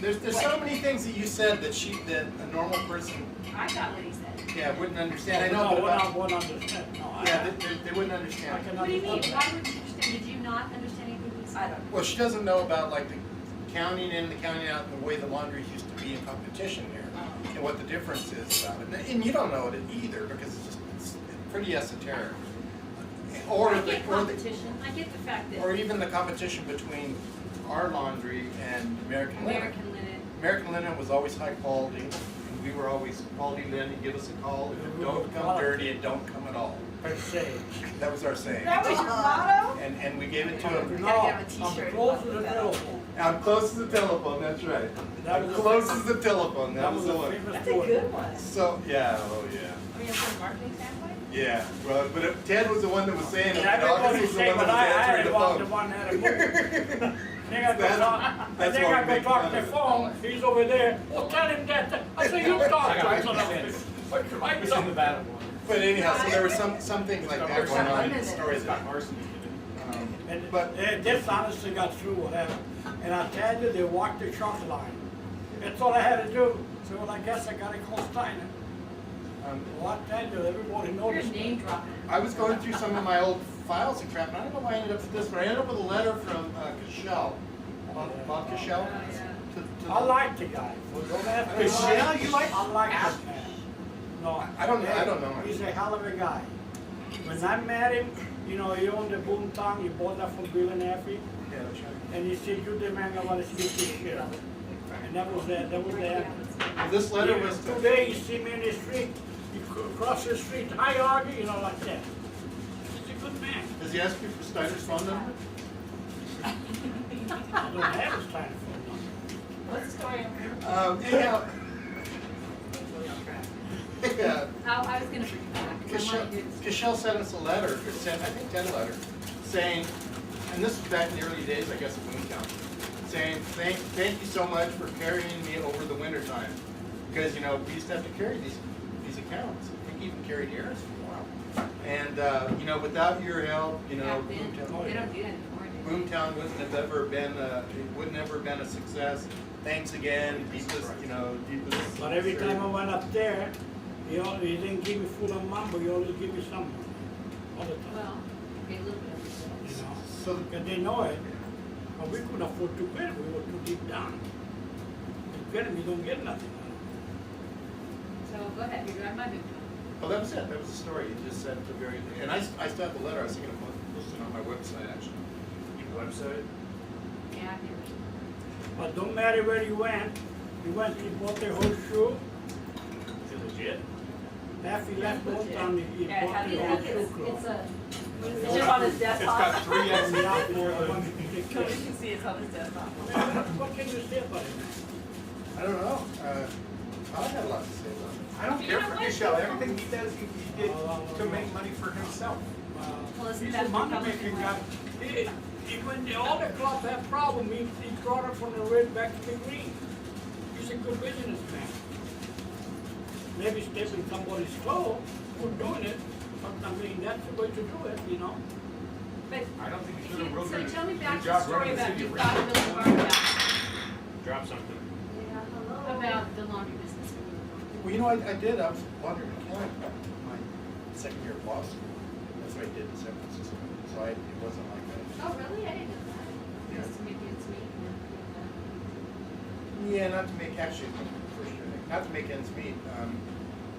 there's so many things that you said that that a normal person, I got what he said. yeah, wouldn't understand. I know, No, but about, wouldn't understand. No, yeah, they wouldn't understand. I can What do you mean? understand. Why would you understand? Did you not understand anything he said? I don't. Well, she doesn't know about like the counting in, the counting out, and the way the laundry used to be in competition here, and what the difference is about it. And you don't know it either because it's pretty esoteric. Or I the get competition. I get the fact that or even the competition between our laundry and American Linen. American Linen. American Linen was always high quality, and we were always quality linen. Give us a call. If it don't come dirty, it don't come at all. Per se. That was our saying. That was your motto? And we gave it to them. We gotta have a I'm t-shirt close about to the that. telephone. I'm close as the telephone. That's right. That I'm was close as the telephone. That was the a one. famous That's a quote. good one. So yeah, oh yeah, I mean, from a marketing standpoint? yeah. Well, but if Ted was the one that was saying it. And and August everybody was the say, one but that was I answering the the phone. one that had a move. Then I go That's- talk, that's then what I we go make talk fun to the of. phone, he's over there, well, tell him that, I say, you talk to him, son of a bitch. What you like It's in the to? battle one. But anyhow, so there were some things like that going on in the story Scott that. Marson did it. But This honestly got through, whatever, and I tell you, they walked the chalk line. That's all I had to do, so well, I guess I gotta call Steiner. Well, I tell you, everybody You're noticed. name dropping. I was going through some of my old files and crap, and I don't know why I ended up with this, but I ended up with a letter from Cashel, Bob Cashel. I like the guy. So don't ask me why. Michelle, you like? I like this man. No, I don't know him. He's a hell of a guy. When I met him, you know, he owned the boomtown, he bought that from Bill and Effie, Yeah, that's right. and he said, you the man, I want to see this shit. And that was the end. This letter was to, Today, you see me in the street, you cross the street, hi, Augie, you know, like that. He's a good man. does he ask you for Steiner's phone number? I don't have his time for him. What's the story? Anyhow. Yeah. I was gonna bring it back. 'Cause I wanted to- Cashel sent us a letter, or sent, I think, 10 letter, saying, and this was back in the early days, I guess, of Boone County, saying, thank you so much for carrying me over the winter time. Because, you know, we used to have to carry these accounts. I think even carried yours for a while. And, you know, without your help, you know, Back then, Boomtown, they don't do that anymore, do they? Boomtown wouldn't have ever been, it wouldn't have ever been a success. Thanks again, deepest, you know, deepest. But every time I went up there, he didn't give me full amount, but he always give me some, all the time. Well, okay, a little bit. You know, So, because they know it, but we couldn't afford to pay, we were too deep down. You get him, you don't get nothing. So go ahead, you drive my boot. well, that was it, that was the story, you just said the very, and I still have the letter, I was thinking of posting it on my website, actually. Your website? Yeah, I've never. But don't matter where you went, he bought the whole shoe, Is it legit? after he left Old Town, he Yeah, bought how do the you whole have shoe this? club. It's a, it's just on his It's desktop. got 3 X's. Yeah, I wanted to take care You of can see it's on his desktop. it. What can you say about it? I don't know, I had a lot to say about it. I don't care for Michelle, everything he does, he did to make money for himself. Well, isn't He's that a money making guy. When all the clubs have problems, he brought it from the red back to the green. He's a good businessman. Maybe stepping somebody's toe for doing it, but I mean, that's the way to do it, you know? But, I don't think he if should have you, real so good. tell me good back to the job story running the about city you of thought Richmond. of the barn Drop something. about the laundry business. Well, you know, I did, I was laundry mechanic my second year of law school. That's what I did in San Francisco, so it wasn't like that. Oh, really? I didn't know that. Yeah. Just to make ends meet and Yeah, not to make, actually, first year, not to make ends meet,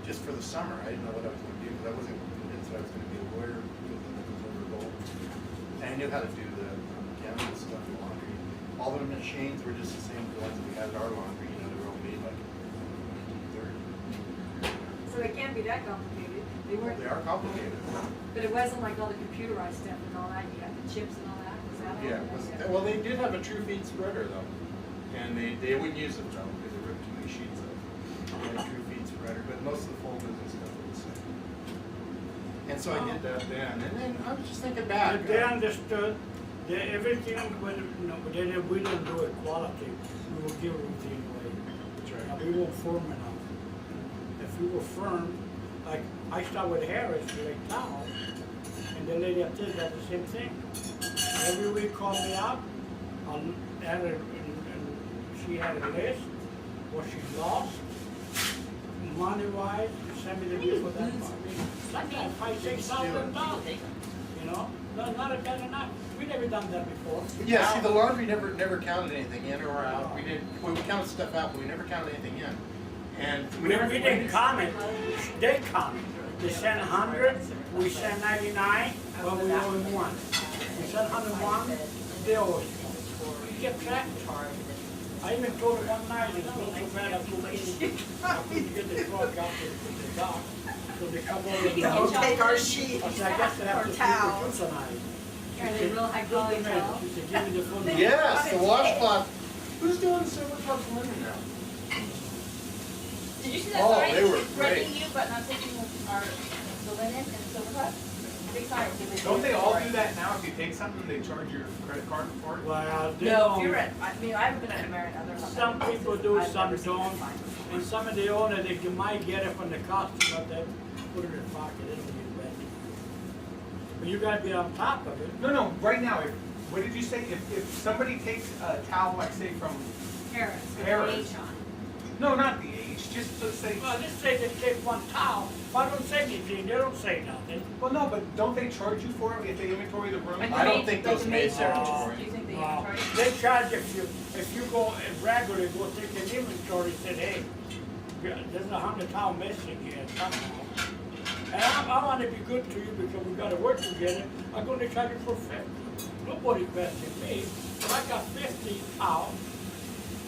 just for the summer, I didn't know what I was gonna do, because I wasn't convinced that I was gonna be a lawyer, because it was over gold. And I knew how to do the mechanical stuff in laundry. All the machines were just the same as the ones that we had at our laundry, you know, they were all made like 1930. So they can't be that complicated. They weren't, They are complicated. but it wasn't like all the computerized stuff and all that, you got the chips and all that, was that all? Yeah, well, they did have a true feed spreader though, and they wouldn't use it though, because they ripped too many sheets of it. They had a true feed spreader, but most of the folders and stuff were the same. And so I did that then, and then I was just thinking back. If they understood that everything, when, you know, that we don't do it quality, we will give everything away. That's right. And we won't firm enough. If we were firm, like, I start with Harris, Lake Tahoe, and the lady up there does the same thing. Every week call me up, I'll add her, and she had a list, what she lost, money-wise, send me the bill for that. I mean, sometimes $5,000-6,000, you know? No, not a bad enough. We never done that before. Yeah, see, the laundry never counted anything in or out. We counted stuff out, but we never counted anything in. And We didn't comment, they comment. They send 100, we send 99, but we owe them 1. We send 101, they owe us 1. We kept track. I even told them one night, it's not so bad, I couldn't get the truck out to the dock, so they come over and Don't take our sheet I said, I guess they have or to towels. sleep tonight. Are they real high quality towels? She said, give me the phone number. yes, the washcloth. Who's doing silver cups linen now? Did you see that Oh, story? they were Threatening great. you, but not taking the linen and silver cup? Big time. Don't they all do that now? If you take something, they charge your credit card for it? Well, they No, if don't. you're at, I mean, I haven't been at American other. Some people do, I've some never seen don't. it fine. And some of the owner, they might get it from the customer, they put it in their pocket, it'll be wet. But you gotta be on top of it. No, right now, what did you say? If somebody takes a towel, like say from Harris, with Harris. H on it. No, not the age, just to say. Well, just say they take one towel, if I don't say anything, they don't say nothing. Well, no, but don't they charge you for it if they inventory the room? Like I don't maid- think like those the maid maids are service. inventory. Do you think they Well, charge? they charge if you go and regularly go take an inventory, said, hey, there's 100 towel missing here somehow. And I wanna be good to you because we gotta work together, I'm gonna charge you for 50. Nobody's better than me, if I got 50 towels,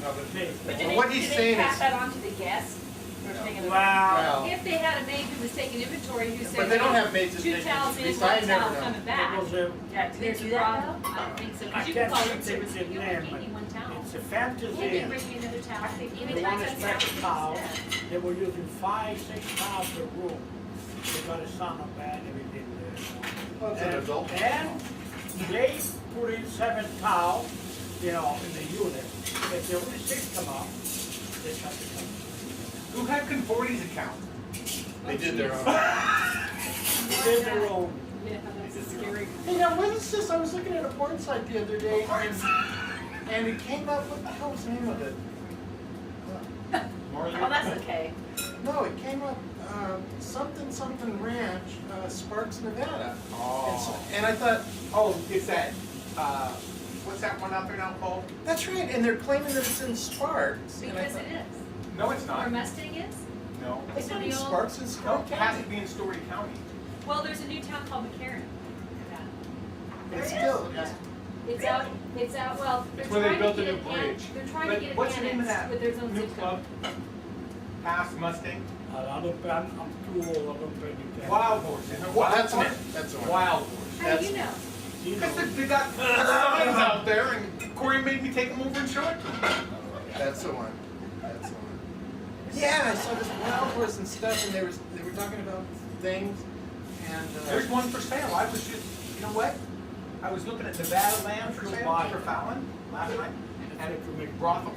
No, but hey, But do Well, they, what do he's they saying pass is- that on to the guests? Or do they get a- wow. If they had a maid who was taking inventory who said. But they don't have maids that Two take towels in, inventories. one I never towel know. coming It back. was Yeah, do they There's do a that problem. though? I don't think so, I cause you can can't call think room of service, the and you name, can't but need one towel. it's a fantasy. They can bring you another towel. I think They even Anytime want a that's special happened towel, instead. they were using 5-6 towels per room. They got a sauna bed and everything there. Well, it's an adult. And they put in 7 towels, you know, in the unit. If there only 6 come out, they cut the come. Who had Conforti's account? They did their own. They did their own. Yeah, that's scary. Hey, now what is this? I was looking at a porn site the other day and it came up, what the hell was the name of it? Marlia? Oh, that's okay. No, it came up, something ranch, Sparks, Nevada. Oh. And I thought, Oh, it's that, what's that one out there now called? that's right, and they're claiming that it's in Sparks. And I Because thought, it is. No, it's Or not. Mustang is? No. It's not in It's a Sparks, it's No, Story it has to County. be in Story County. Well, there's a new town called McCarran. It's still, Yeah. It's out, well, they're It's where they trying to built a get new it, bridge. they're trying But to get it what's the name of annexed that with their own new zip club? code. Past Mustang? I'm too old, I don't pay any attention. Wild Horse, isn't it? Well, Wild that's Horse? it, that's the one. Wild Horse. How do you know? You Because know, they got signs out there and Corey made me take them over and show it to him. That's the one. That's the one. yeah, I saw this wild horse and stuff, and they were talking about things, and, There's one for sale. I was just, you know what? I was looking at Nevada land for sale for Fallon last night, and it brothel.